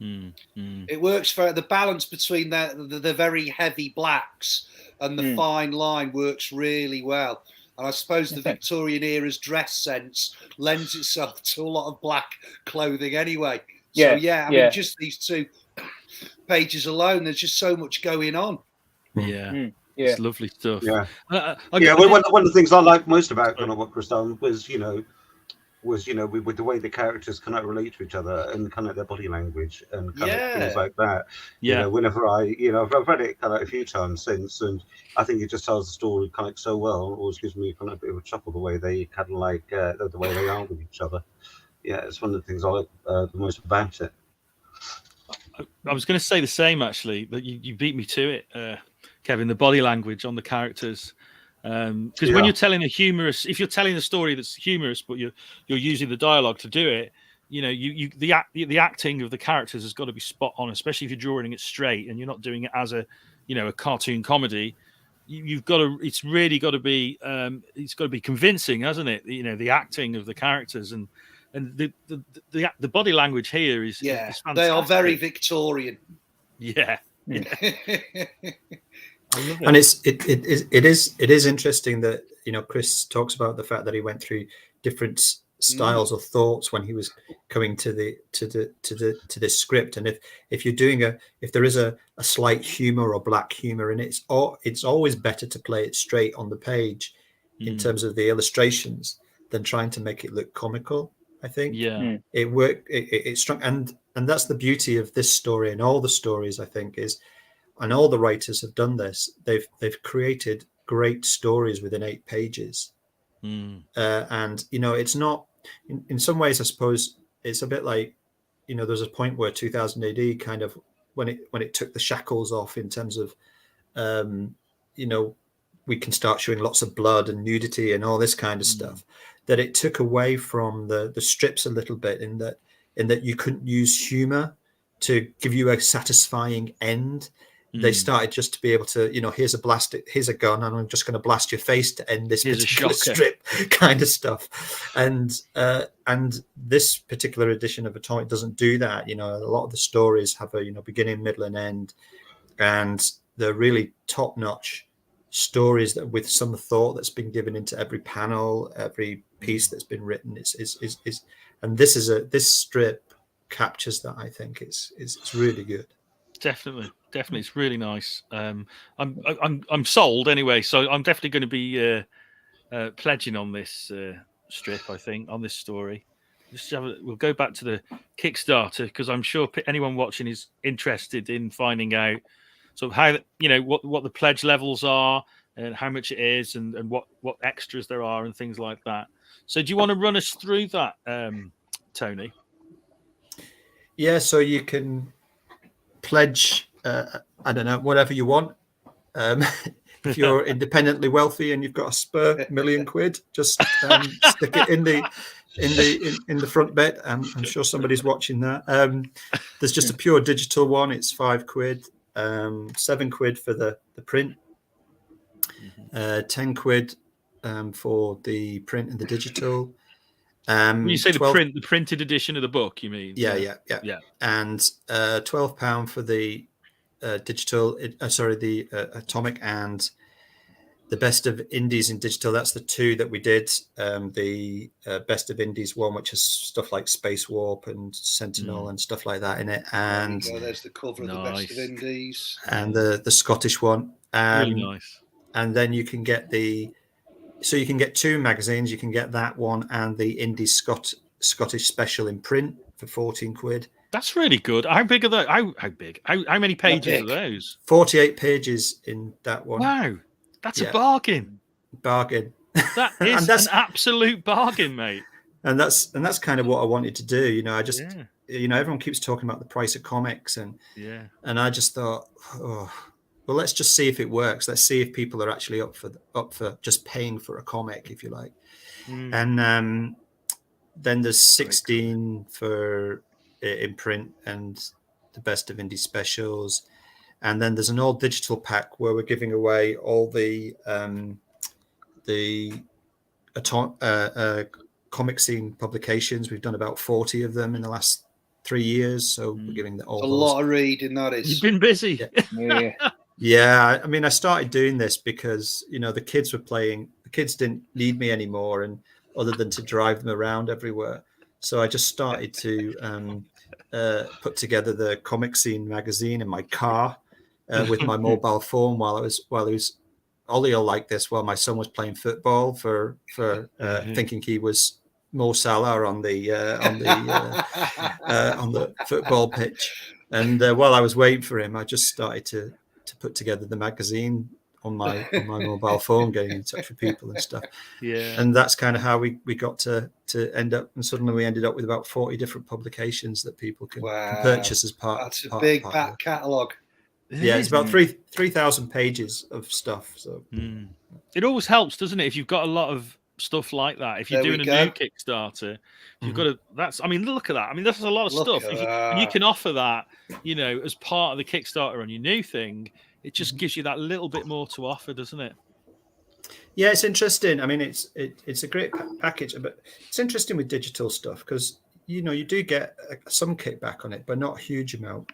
Speaker 2: It works for the balance between the very heavy blacks and the fine line works really well. And I suppose the Victorian era's dress sense lends itself to a lot of black clothing anyway. So I mean, just these two pages alone, there's just so much going on.
Speaker 1: Yeah. It's lovely stuff.
Speaker 5: Yeah. One of the things I like most about kind of what Chris done was, with the way the characters kind of relate to each other and kind of their body language and kind of things like that.
Speaker 1: Yeah.
Speaker 5: Whenever I've read it kind of a few times since, and I think it just tells the story kind of so well. It always gives me kind of a bit of a chuckle the way they kind of like the way they are with each other. Yeah, it's one of the things I like the most about it.
Speaker 1: I was going to say the same actually, but you beat me to it, Kevin. The body language on the characters. Because when you're telling if you're telling a story that's humorous, but you're using the dialogue to do it, the acting of the characters has got to be spot on, especially if you're drawing it straight and you're not doing it as a cartoon comedy. It's really got to be convincing, hasn't it? The acting of the characters and the body language here is fantastic.
Speaker 2: They are very Victorian.
Speaker 1: Yeah.
Speaker 4: And it is interesting that Chris talks about the fact that he went through different styles of thoughts when he was coming to this script, and if you're doing if there is a slight humor or black humor in it, it's always better to play it straight on the page in terms of the illustrations than trying to make it look comical. I think it worked. It's strong, and that's the beauty of this story and all the stories. I think is. And all the writers have done this. They've created great stories within 8 pages, and it's not. In some ways, I suppose it's a bit like, there's a point where 2000 AD kind of when it took the shackles off in terms of you know, we can start showing lots of blood and nudity and all this kind of stuff, that it took away from the strips a little bit, in that you couldn't use humor to give you a satisfying end. They started just to be able to, you know, here's a gun, and I'm just going to blast your face to end this particular strip, kind of stuff. And this particular edition of Atomic doesn't do that. You know, a lot of the stories have a, you know, beginning, middle, and end, and they're really top-notch stories that with some thought that's been given into every panel, every piece that's been written. And this strip captures that. I think it's really good.
Speaker 1: Definitely, it's really nice. I'm sold anyway, so I'm definitely going to be pledging on this strip. I think on this story. We'll go back to the Kickstarter, because I'm sure anyone watching is interested in finding out sort of how, you know, what the pledge levels are and how much it is, and what extras there are and things like that. So do you want to run us through that, Tony?
Speaker 4: Yeah, so you can pledge, I don't know, whatever you want. If you're independently wealthy and you've got a spare £1 million, just stick it in the front bit. I'm sure somebody's watching that. There's just a pure digital one. It's £5, £7 for the print, £10 for the print and the digital.
Speaker 1: When you say the printed edition of the book, you mean?
Speaker 4: Yeah. And £12 for the digital. The Atomic and the Best of Indies in digital. That's the two that we did. The Best of Indies one, which has stuff like Space Warp and Sentinel and stuff like that in it. And
Speaker 2: there's the cover of the Best of Indies.
Speaker 4: And the Scottish one.
Speaker 1: Really nice.
Speaker 4: And then you can get so you can get two magazines. You can get that one and the Indies Scottish special in print for £14.
Speaker 1: That's really good. How big are those? How big? How many pages are those?
Speaker 4: 48 pages in that one.
Speaker 1: Wow, that's a bargain. That is an absolute bargain, mate.
Speaker 4: And that's kind of what I wanted to do. You know, I just you know, everyone keeps talking about the price of comics, and I just thought, well, let's just see if it works. Let's see if people are actually up for just paying for a comic, if you like. And then there's 16 for in print and the Best of Indie specials, and then there's an all digital pack where we're giving away all the comic scene publications. We've done about 40 of them in the last 3 years, so we're giving all.
Speaker 2: A lot of reading, that is.
Speaker 1: You've been busy.
Speaker 4: Yeah, I mean, I started doing this because, you know, the kids didn't need me anymore, and other than to drive them around everywhere. So I just started to put together the Comic Scene magazine in my car with my mobile phone while I was Ollie will like this, while my son was playing football for thinking he was Mo Salah on the football pitch. And while I was waiting for him, I just started to put together the magazine on my mobile phone, getting in touch with people and stuff.
Speaker 1: Yeah.
Speaker 4: And that's kind of how we got to end up, and suddenly we ended up with about 40 different publications that people can purchase as part.
Speaker 2: That's a big back catalogue.
Speaker 4: Yeah, it's about 3,000 pages of stuff. So
Speaker 1: it always helps, doesn't it? If you've got a lot of stuff like that, if you're doing a new Kickstarter, you've got to. I mean, look at that. I mean, that's a lot of stuff. And you can offer that, you know, as part of the Kickstarter on your new thing. It just gives you that little bit more to offer, doesn't it?
Speaker 4: Yeah, it's interesting. I mean, it's a great package, but it's interesting with digital stuff because, you know, you do get some kickback on it, but not a huge amount,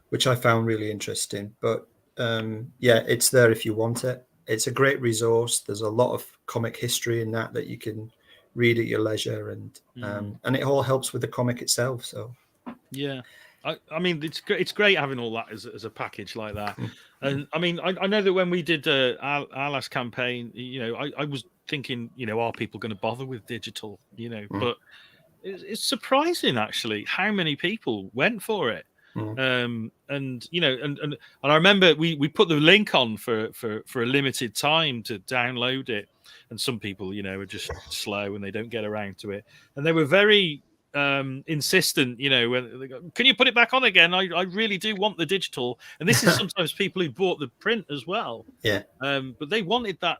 Speaker 4: which I found really interesting. But yeah, it's there if you want it. It's a great resource. There's a lot of comic history in that you can read at your leisure, and it all helps with the comic itself. So
Speaker 1: yeah. I mean, it's great having all that as a package like that. And I mean, I know that when we did our last campaign, you know, I was thinking, you know, are people going to bother with digital? You know, but it's surprising actually how many people went for it. And you know, and I remember we put the link on for a limited time to download it, and some people, you know, are just slow and they don't get around to it, and they were very insistent, you know, when they go, can you put it back on again? I really do want the digital. And this is sometimes people who bought the print as well.
Speaker 4: Yeah.
Speaker 1: But they wanted that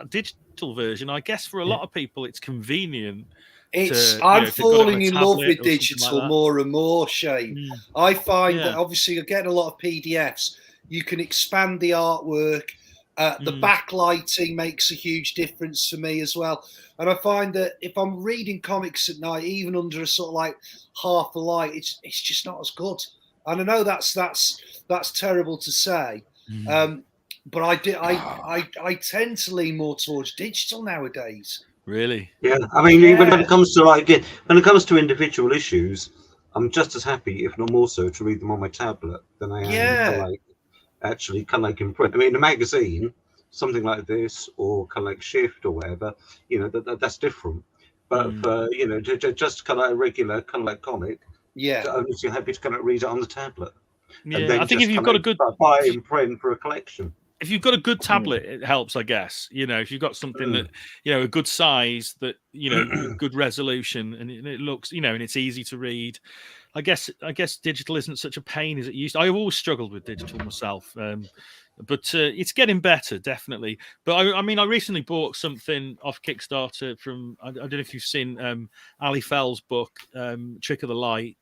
Speaker 1: digital version. I guess for a lot of people, it's convenient.
Speaker 2: I'm falling in love with digital more and more, Shane. I find that obviously you're getting a lot of PDFs. You can expand the artwork. The backlighting makes a huge difference for me as well. And I find that if I'm reading comics at night, even under a sort of like half a light, it's just not as good. And I know that's terrible to say. But I tend to lean more towards digital nowadays.
Speaker 1: Really?
Speaker 5: Yeah. I mean, when it comes to individual issues, I'm just as happy, if not more so, to read them on my tablet than I am actually kind of like in print. I mean, a magazine, something like this, or kind of like Shift or whatever, you know, that's different. But for, you know, just kind of like a regular kind of like comic, I'm just happy to kind of read it on the tablet.
Speaker 1: Yeah,
Speaker 5: and then
Speaker 1: I think if you've got a good
Speaker 5: buy it in print for a collection.
Speaker 1: If you've got a good tablet, it helps, I guess. You know, if you've got something that, you know, a good size, that, you know, good resolution, and it looks, you know, and it's easy to read. I guess digital isn't such a pain as it used to. I've always struggled with digital myself, but it's getting better, definitely. But I mean, I recently bought something off Kickstarter from, I don't know if you've seen Ali Fell's book, Trick of the Light,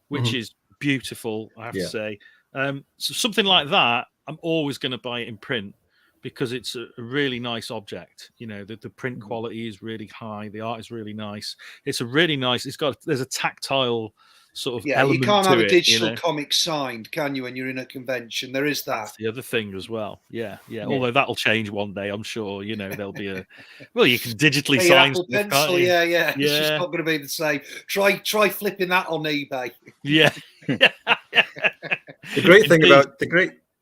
Speaker 1: which is beautiful, I have to say. So something like that, I'm always going to buy it in print because it's a really nice object. You know, the print quality is really high. The art is really nice. It's a really nice. There's a tactile sort of element.
Speaker 2: You can't have a digital,
Speaker 1: you know?
Speaker 2: Comic signed, can you? When you're in a convention, there is that.
Speaker 1: That's the other thing as well. Yeah. Although that'll change one day, I'm sure. You know, there'll be a you can digitally sign
Speaker 2: Apple
Speaker 1: stuff,
Speaker 2: Pencil. Yeah. It's just not going to be the same. Try flipping that on eBay.
Speaker 1: Yeah.
Speaker 4: The great thing about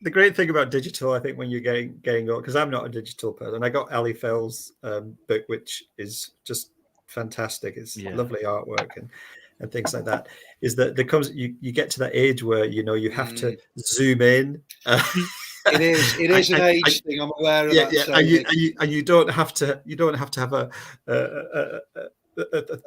Speaker 4: the great thing about digital, I think, when you're getting because I'm not a digital person, I got Ali Fell's book, which is just fantastic. It's lovely artwork and things like that. Is that there comes you get to that age where you have to zoom in.
Speaker 2: It is an age thing. I'm aware of that.
Speaker 4: Yeah, and you don't have to have a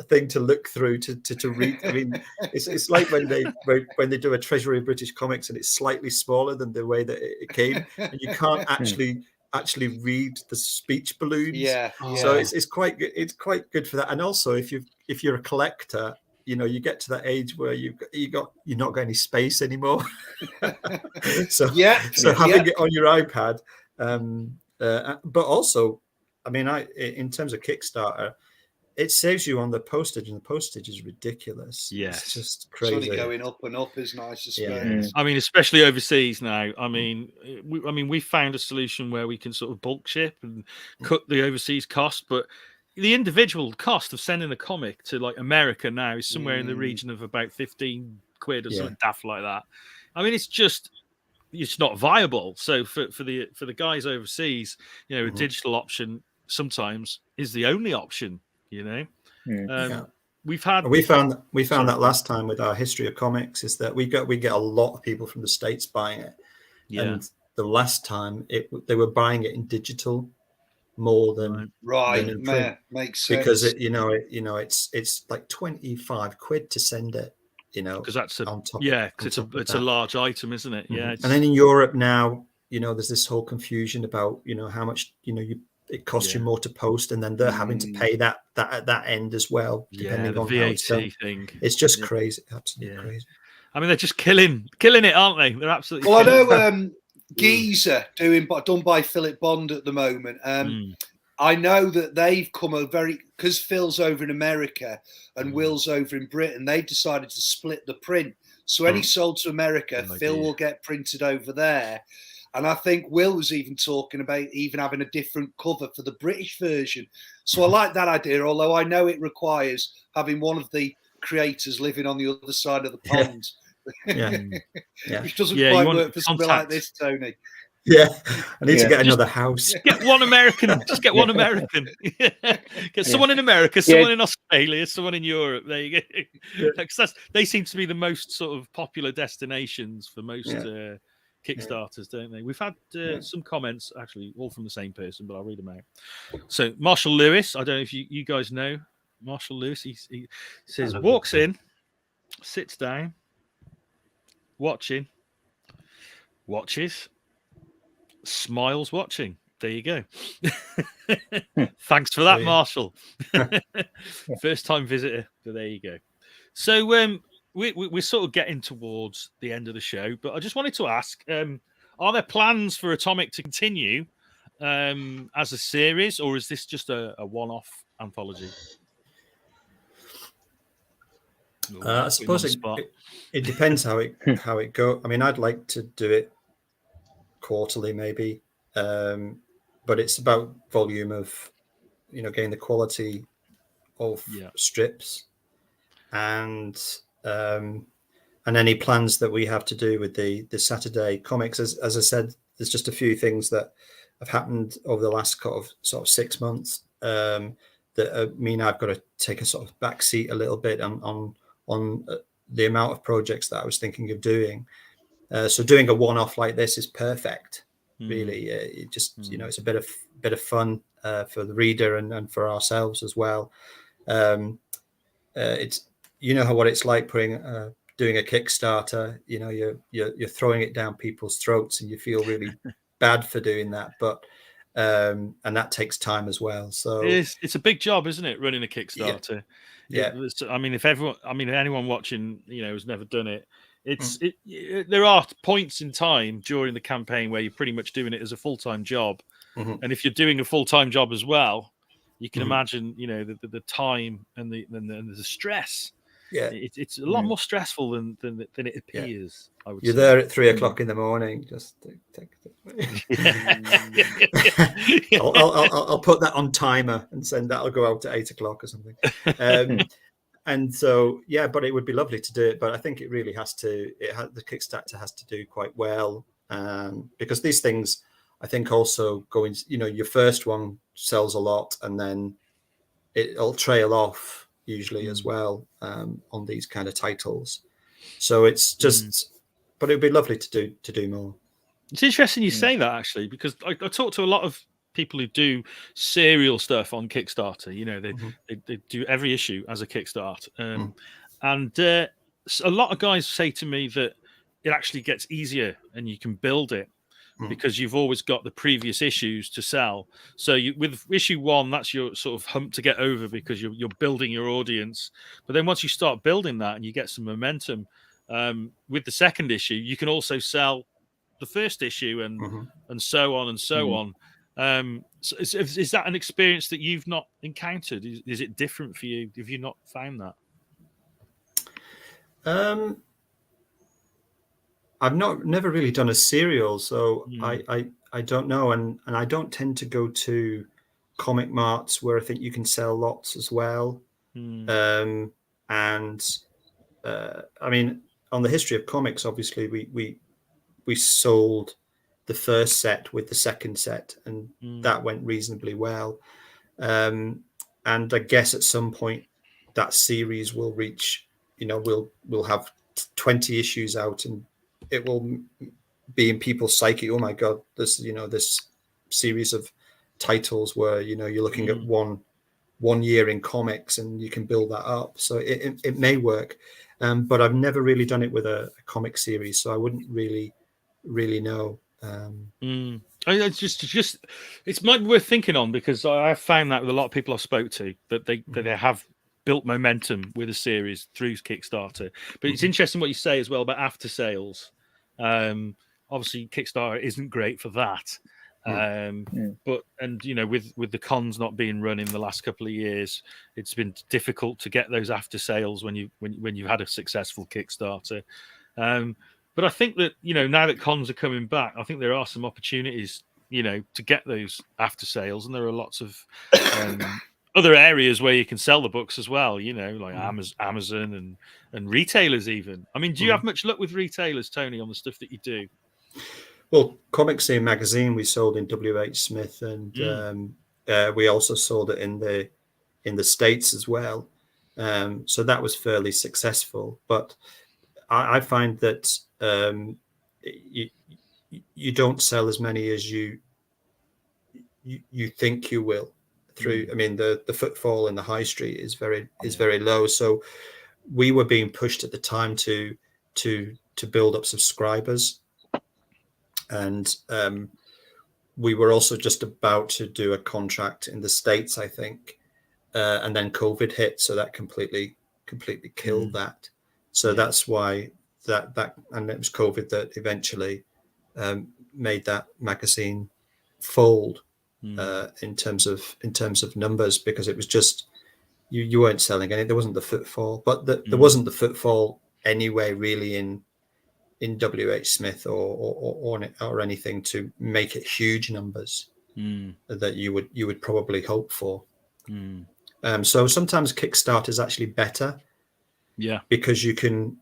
Speaker 4: thing to look through to read. I mean, it's like when they do a Treasury of British Comics and it's slightly smaller than the way that it came, and you can't actually read the speech balloons. So it's quite good. It's quite good for that. And also, if you're a collector, you get to that age where you're not got any space anymore. so having it on your iPad, but also, I mean, in terms of Kickstarter, it saves you on the postage, and the postage is ridiculous.
Speaker 1: Yes,
Speaker 4: it's just crazy.
Speaker 2: It's only going up and up, isn't it? I suspect.
Speaker 1: Yeah. I mean, especially overseas now. I mean, we found a solution where we can sort of bulk ship and cut the overseas cost, but the individual cost of sending a comic to like America now is somewhere in the region of about 15 quid or something daft like that. I mean, it's not viable. So for the guys overseas, a digital option sometimes is the only option. We found that last time with our history of comics is that we get a lot of people from the States buying it, and the last time they were buying it in digital more than in print.
Speaker 2: Makes sense,
Speaker 4: because it's like 25 quid to send it,
Speaker 1: because that's it's a large item, isn't it?
Speaker 4: And then in Europe now, there's this whole confusion about how much it costs you more to post, and then they're having to pay that at that end as well, depending on
Speaker 1: VAT
Speaker 4: how it's done.
Speaker 1: thing.
Speaker 4: It's just crazy, absolutely crazy.
Speaker 1: I mean, they're just killing it, aren't they? They're absolutely.
Speaker 2: Well, I know Geezer done by Philip Bond at the moment. I know that they've come because Phil's over in America and Will's over in Britain. They decided to split the print, so any sold to America, Phil will get printed over there. And I think Will was even talking about even having a different cover for the British version. So I like that idea, although I know it requires having one of the creators living on the other side of the pond. Which doesn't quite work for something like this, Tony.
Speaker 4: Yeah, I need to get another house.
Speaker 1: Get one American. Just get one American. Get someone in America, someone in Australia, someone in Europe. There you go. They seem to be the most sort of popular destinations for most Kickstarters, don't they? We've had some comments, actually, all from the same person, but I'll read them out. So Marshall Lewis, I don't know if you guys know Marshall Lewis. He says,
Speaker 5: Hello,
Speaker 1: walks
Speaker 5: Victor.
Speaker 1: in, sits down, watches, smiles watching. There you go. Thanks for that, Marshall. First time visitor, but there you go. So we're sort of getting towards the end of the show, but I just wanted to ask, are there plans for Atomic to continue as a series, or is this just a one-off anthology?
Speaker 4: I suppose it depends how it goes. I mean, I'd like to do it quarterly, maybe, but it's about volume of, getting the quality of strips, and any plans that we have to do with the Saturday comics. As I said, there's just a few things that have happened over the last sort of 6 months that mean I've got to take a sort of backseat a little bit on the amount of projects that I was thinking of doing. So doing a one-off like this is perfect. Really, it just it's a bit of fun for the reader and for ourselves as well. It's what it's like doing a Kickstarter. You're throwing it down people's throats, and you feel really bad for doing that, but and that takes time as well. So
Speaker 1: it's a big job, isn't it, running a Kickstarter?
Speaker 4: Yeah.
Speaker 1: I mean, anyone watching, has never done it, there are points in time during the campaign where you're pretty much doing it as a full-time job. And if you're doing a full-time job as well, you can imagine, the time and the stress.
Speaker 4: Yeah,
Speaker 1: it's a lot more stressful than it appears. I would.
Speaker 4: You're there at 3 o'clock in the morning. Just take I'll put that on timer and send that'll go out at 8 o'clock or something. And so, but it would be lovely to do it. But I think it really the Kickstarter has to do quite well, because these things, I think, also going, your first one sells a lot, and then it'll trail off usually as well on these kind of titles. So it's just, but it'd be lovely to do more.
Speaker 1: It's interesting you say that, actually, because I talk to a lot of people who do serial stuff on Kickstarter. They do every issue as a Kickstart, and a lot of guys say to me that it actually gets easier and you can build it because you've always got the previous issues to sell. So with issue 1, that's your sort of hump to get over, because you're building your audience. But then once you start building that and you get some momentum, with the second issue, you can also sell the first issue and so on and so on. So is that an experience that you've not encountered? Is it different for you? Have you not found that?
Speaker 4: I've never really done a serial, so I don't know, and I don't tend to go to comic marts where I think you can sell lots as well. I mean, on the History of Comics, obviously we sold the first set with the second set, and that went reasonably well. And I guess at some point that series will reach, we'll have 20 issues out, and it will be in people's psyche. Oh my God, this series of titles where, you're looking at one year in comics, and you can build that up. So it may work. But I've never really done it with a comic series, so I wouldn't really know.
Speaker 1: It's just it's might be worth thinking on, because I've found that with a lot of people I've spoke to, that they have built momentum with a series through Kickstarter. But it's interesting what you say as well about after sales. Obviously Kickstarter isn't great for that. But with the cons not being run in the last couple of years, it's been difficult to get those after sales when you've had a successful Kickstarter. But I think that now that cons are coming back, I think there are some opportunities to get those after sales, and there are lots of other areas where you can sell the books as well, like Amazon and retailers even. I mean, do you have much luck with retailers, Tony, on the stuff that you do?
Speaker 4: Well, Comic Scene magazine we sold in WH Smith, and we also sold it in the States as well. So that was fairly successful. But I find that you don't sell as many as you think you will. through. I mean, the footfall in the high street is very low. So we were being pushed at the time to build up subscribers, and we were also just about to do a contract in the States, I think, and then COVID hit, so that completely killed that. So that's why that and it was COVID that eventually made that magazine fold in terms of numbers, because it was just you weren't selling any. There wasn't the footfall, but there wasn't the footfall anyway, really, in WH Smith or anything to make it huge numbers that you would probably hope for. So sometimes Kickstarter is actually better, because you can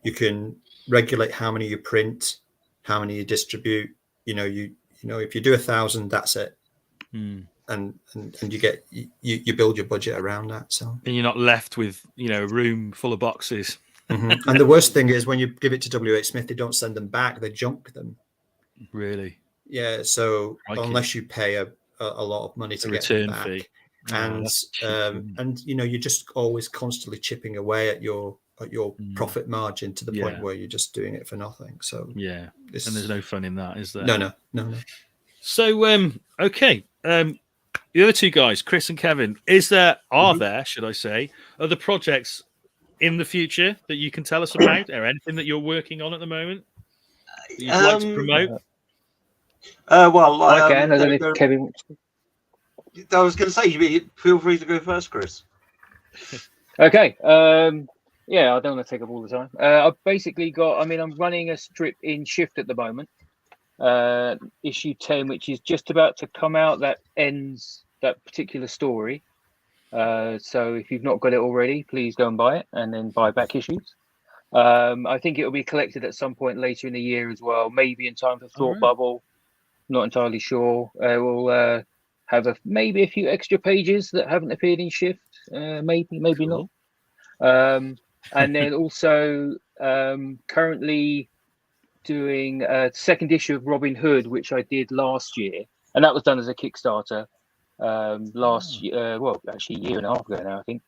Speaker 4: regulate how many you print, how many you distribute. You know, if you do 1,000, that's it, and you get you build your budget around that. So
Speaker 1: and you're not left with a room full of boxes.
Speaker 4: And the worst thing is when you give it to WH Smith, they don't send them back; they junk them.
Speaker 1: Really?
Speaker 4: Yeah. So unless you pay a lot of money to get
Speaker 1: return
Speaker 4: them back,
Speaker 1: fee,
Speaker 4: and you're just always constantly chipping away at your profit margin to the point where you're just doing it for nothing. So
Speaker 1: and there's no fun in that, is there?
Speaker 4: No.
Speaker 1: So okay, the other two guys, Chris and Kevin, are there, should I say, other projects in the future that you can tell us about, or anything that you're working on at the moment that you'd like to promote?
Speaker 5: Well,
Speaker 3: I can. I don't know if Kevin.
Speaker 5: I was going to say, feel free to go first, Chris.
Speaker 3: Okay. Yeah, I don't want to take up all the time. I've basically I'm running a strip in Shift at the moment. Issue 10, which is just about to come out, that ends that particular story. So if you've not got it already, please go and buy it, and then buy back issues. I think it will be collected at some point later in the year as well, maybe in time for Thought Bubble. Not entirely sure. We'll have maybe a few extra pages that haven't appeared in Shift. Maybe
Speaker 1: Cool.
Speaker 3: not. And then also currently doing a second issue of Robin Hood, which I did last year, and that was done as a Kickstarter last year. Well, actually, a year and a half ago now, I think.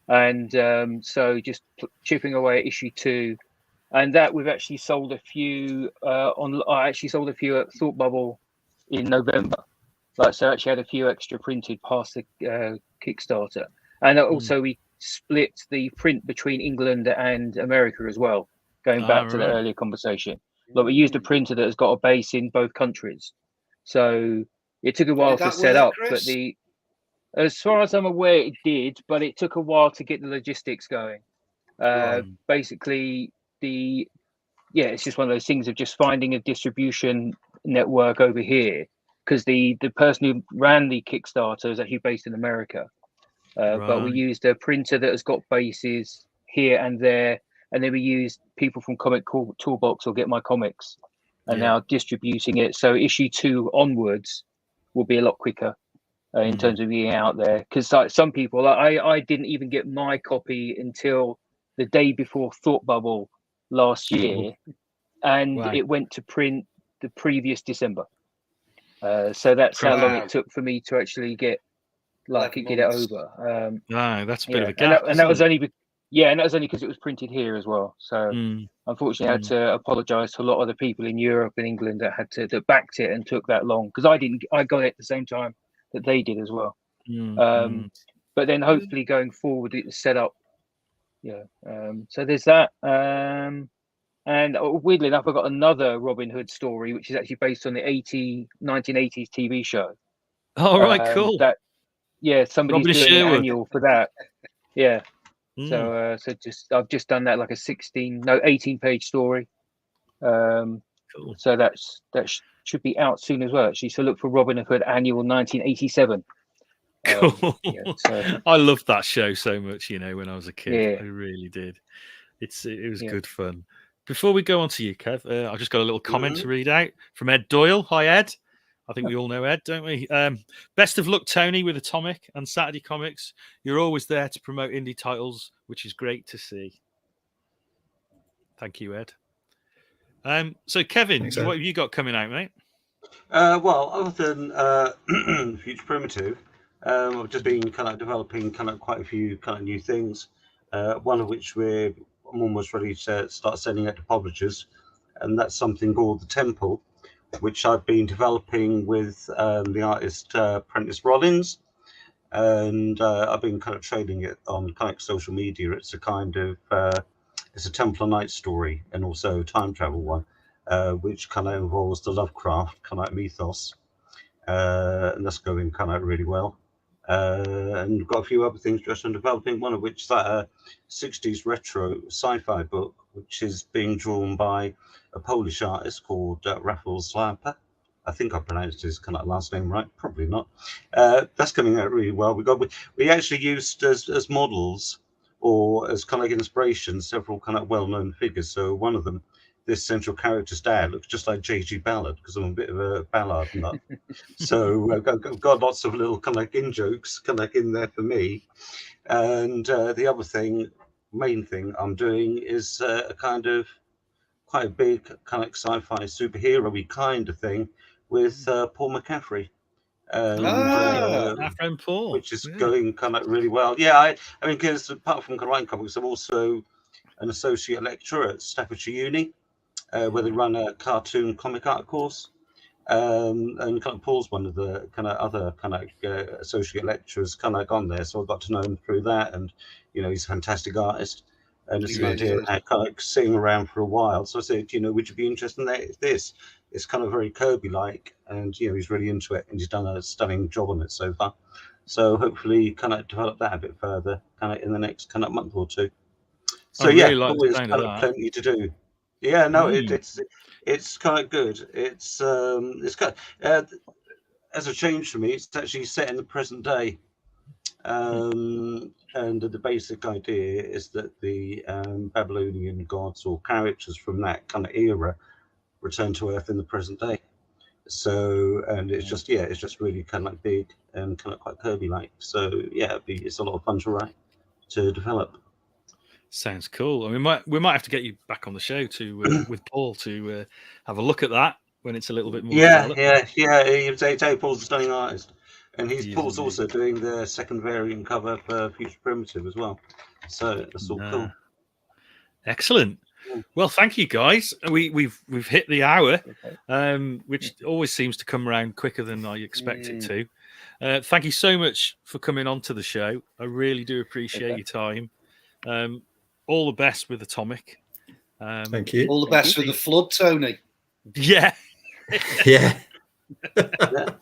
Speaker 3: And so just chipping away at issue 2, and that we've actually sold a few I actually sold a few at Thought Bubble in November. So I actually had a few extra printed past the Kickstarter, and also we split the print between England and America as well, going back to the earlier conversation. But we used a printer that has got a base in both countries, so it took a while to set up. Chris? But as far as I'm aware, it did, but it took a while to get the logistics going. Basically, it's just one of those things of just finding a distribution network over here, because the person who ran the Kickstarter is actually based in America. But we used a printer that has got bases here and there, and then we used people from Comic Toolbox or Get My Comics, and now distributing it. So issue 2 onwards will be a lot quicker in terms of being out there. Because some people, I didn't even get my copy until the day before Thought Bubble last year, and it went to print the previous December. So that's how long it took for me to actually get it over.
Speaker 1: That's a bit of a gap.
Speaker 3: And that was only because it was printed here as well. So unfortunately, I had to apologise to a lot of the people in Europe and England that backed it and took that long, because I got it at the same time that they did as well. But then hopefully going forward, it's set up. So there's that. And weirdly enough, I got another Robin Hood story, which is actually based on the 1980s TV show.
Speaker 1: Oh, right, cool.
Speaker 3: Somebody's
Speaker 1: Robin
Speaker 3: doing
Speaker 1: Sherwood.
Speaker 3: an annual for that. Yeah. So I've just done that, like a 18-page story. Cool. So that should be out soon as well, actually. So look for Robin Hood Annual 1987.
Speaker 1: Cool. I loved that show so much, when I was a kid. I really did. It was good fun. Before we go on to you, Kev, I've just got a little comment to read out from Ed Doyle. Hi, Ed. I think we all know Ed, don't we? Best of luck, Tony, with Atomic and Saturday Comics. You're always there to promote indie titles, which is great to see. Thank you, Ed. So, Kevin, what have you got coming out, mate?
Speaker 5: Well, other than Future Primitive, I've just been kind of developing kind of quite a few kind of new things. One of which I'm almost ready to start sending out to publishers, and that's something called The Temple, which I've been developing with the artist Prentice Rollins, and I've been kind of trading it on kind of social media. It's a kind of it's a Templar Night story and also a time travel one, which kind of involves the Lovecraft kind of mythos, and that's going kind of really well. And we've got a few other things just in developing, one of which is that 60s retro sci-fi book, which is being drawn by a Polish artist called Rafał Slampa. I think I pronounced his kind of last name right, probably not. That's coming out really well. We actually used as models or as kind of inspiration several kind of well-known figures. So one of them, this central character's dad, looks just like J.G. Ballard, because I'm a bit of a Ballard nut. So I've got lots of little kind of in jokes kind of in there for me. And the other main thing I'm doing is a kind of quite a big kind of sci-fi superhero-y kind of thing with Paul McCaffrey.
Speaker 1: Our friend Paul,
Speaker 5: which is going kind of really well. Yeah, I mean, because apart from writing comics, I'm also an associate lecturer at Staffordshire Uni, where they run a cartoon comic art course. And kind of Paul's one of the kind of other kind of associate lecturers kind of gone there, so I got to know him through that. And he's a fantastic artist, and it's an idea I kind of sitting around for a while. So I said, would you be interested in this? It's kind of very Kirby-like, and he's really into it, and he's done a stunning job on it so far. So hopefully, kind of develop that a bit further, kind of in the next kind of month or two. So always kind of plenty to do. Yeah, no, it's kind of good. It's kind of, as a change for me, it's actually set in the present day, and the basic idea is that the Babylonian gods or characters from that kind of era return to Earth in the present day. So, and it's just really kind of like big and kind of quite Kirby-like. So yeah, it's a lot of fun to develop.
Speaker 1: Sounds cool. I mean, we might have to get you back on the show to with Paul to have a look at that when it's a little bit more.
Speaker 5: Yeah. Paul's a stunning artist, and Paul's also doing the second variant cover for Future Primitive as well. So that's all cool.
Speaker 1: Excellent. Well, thank you guys. We've hit the hour, which always seems to come around quicker than I expect it to. Thank you so much for coming on to the show. I really do appreciate your time. All the best with Atomic.
Speaker 4: Thank you.
Speaker 2: All the best with the flood, Tony.
Speaker 1: Yeah.
Speaker 4: Yeah.
Speaker 2: That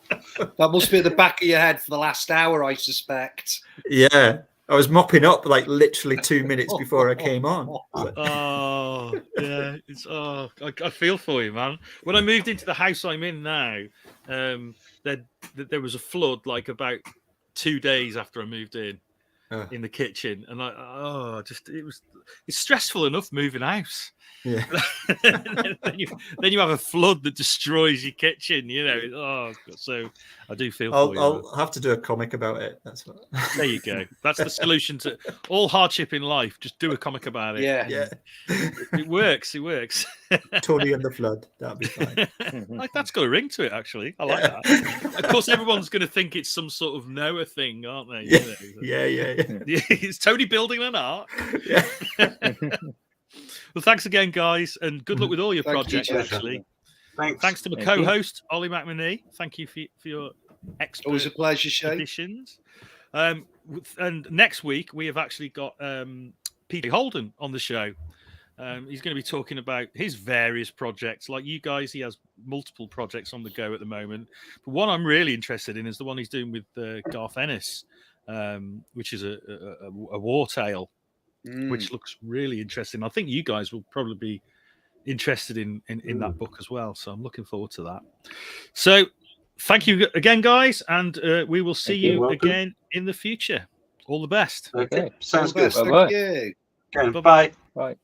Speaker 2: must be at the back of your head for the last hour, I suspect.
Speaker 4: Yeah. I was mopping up like literally 2 minutes before I came on.
Speaker 1: Oh, yeah. I feel for you, man. When I moved into the house I'm in now, there was a flood like about 2 days after I moved in the kitchen, and it's stressful enough moving house.
Speaker 4: Yeah.
Speaker 1: then you have a flood that destroys your kitchen. So I do feel for you.
Speaker 4: I'll have to do a comic about it. That's what.
Speaker 1: There you go. That's the solution to all hardship in life. Just do a comic about it.
Speaker 2: Yeah.
Speaker 1: It works. It works.
Speaker 4: Tony and the Flood. That'd be fine.
Speaker 1: Like, that's got a ring to it, actually. I like that. Of course, everyone's going to think it's some sort of Noah thing, aren't they?
Speaker 4: Yeah.
Speaker 1: It's Tony building an ark.
Speaker 4: Yeah.
Speaker 1: Well, thanks again, guys, and good luck with all your projects. Actually, thanks to my co-host Ollie McManee. Thank you for your expert.
Speaker 2: Always a pleasure, Shay.
Speaker 1: Additions. And next week we have actually got Peter Holden on the show. He's going to be talking about his various projects. Like you guys, he has multiple projects on the go at the moment. But one I'm really interested in is the one he's doing with Garth Ennis, which is a war tale. Which looks really interesting. I think you guys will probably be interested in that book as well. So I'm looking forward to that. So thank you again, guys, and we will see you again in the future. All the best.
Speaker 5: Okay, sounds good.
Speaker 2: Thank you.
Speaker 5: Okay, bye.
Speaker 3: Bye.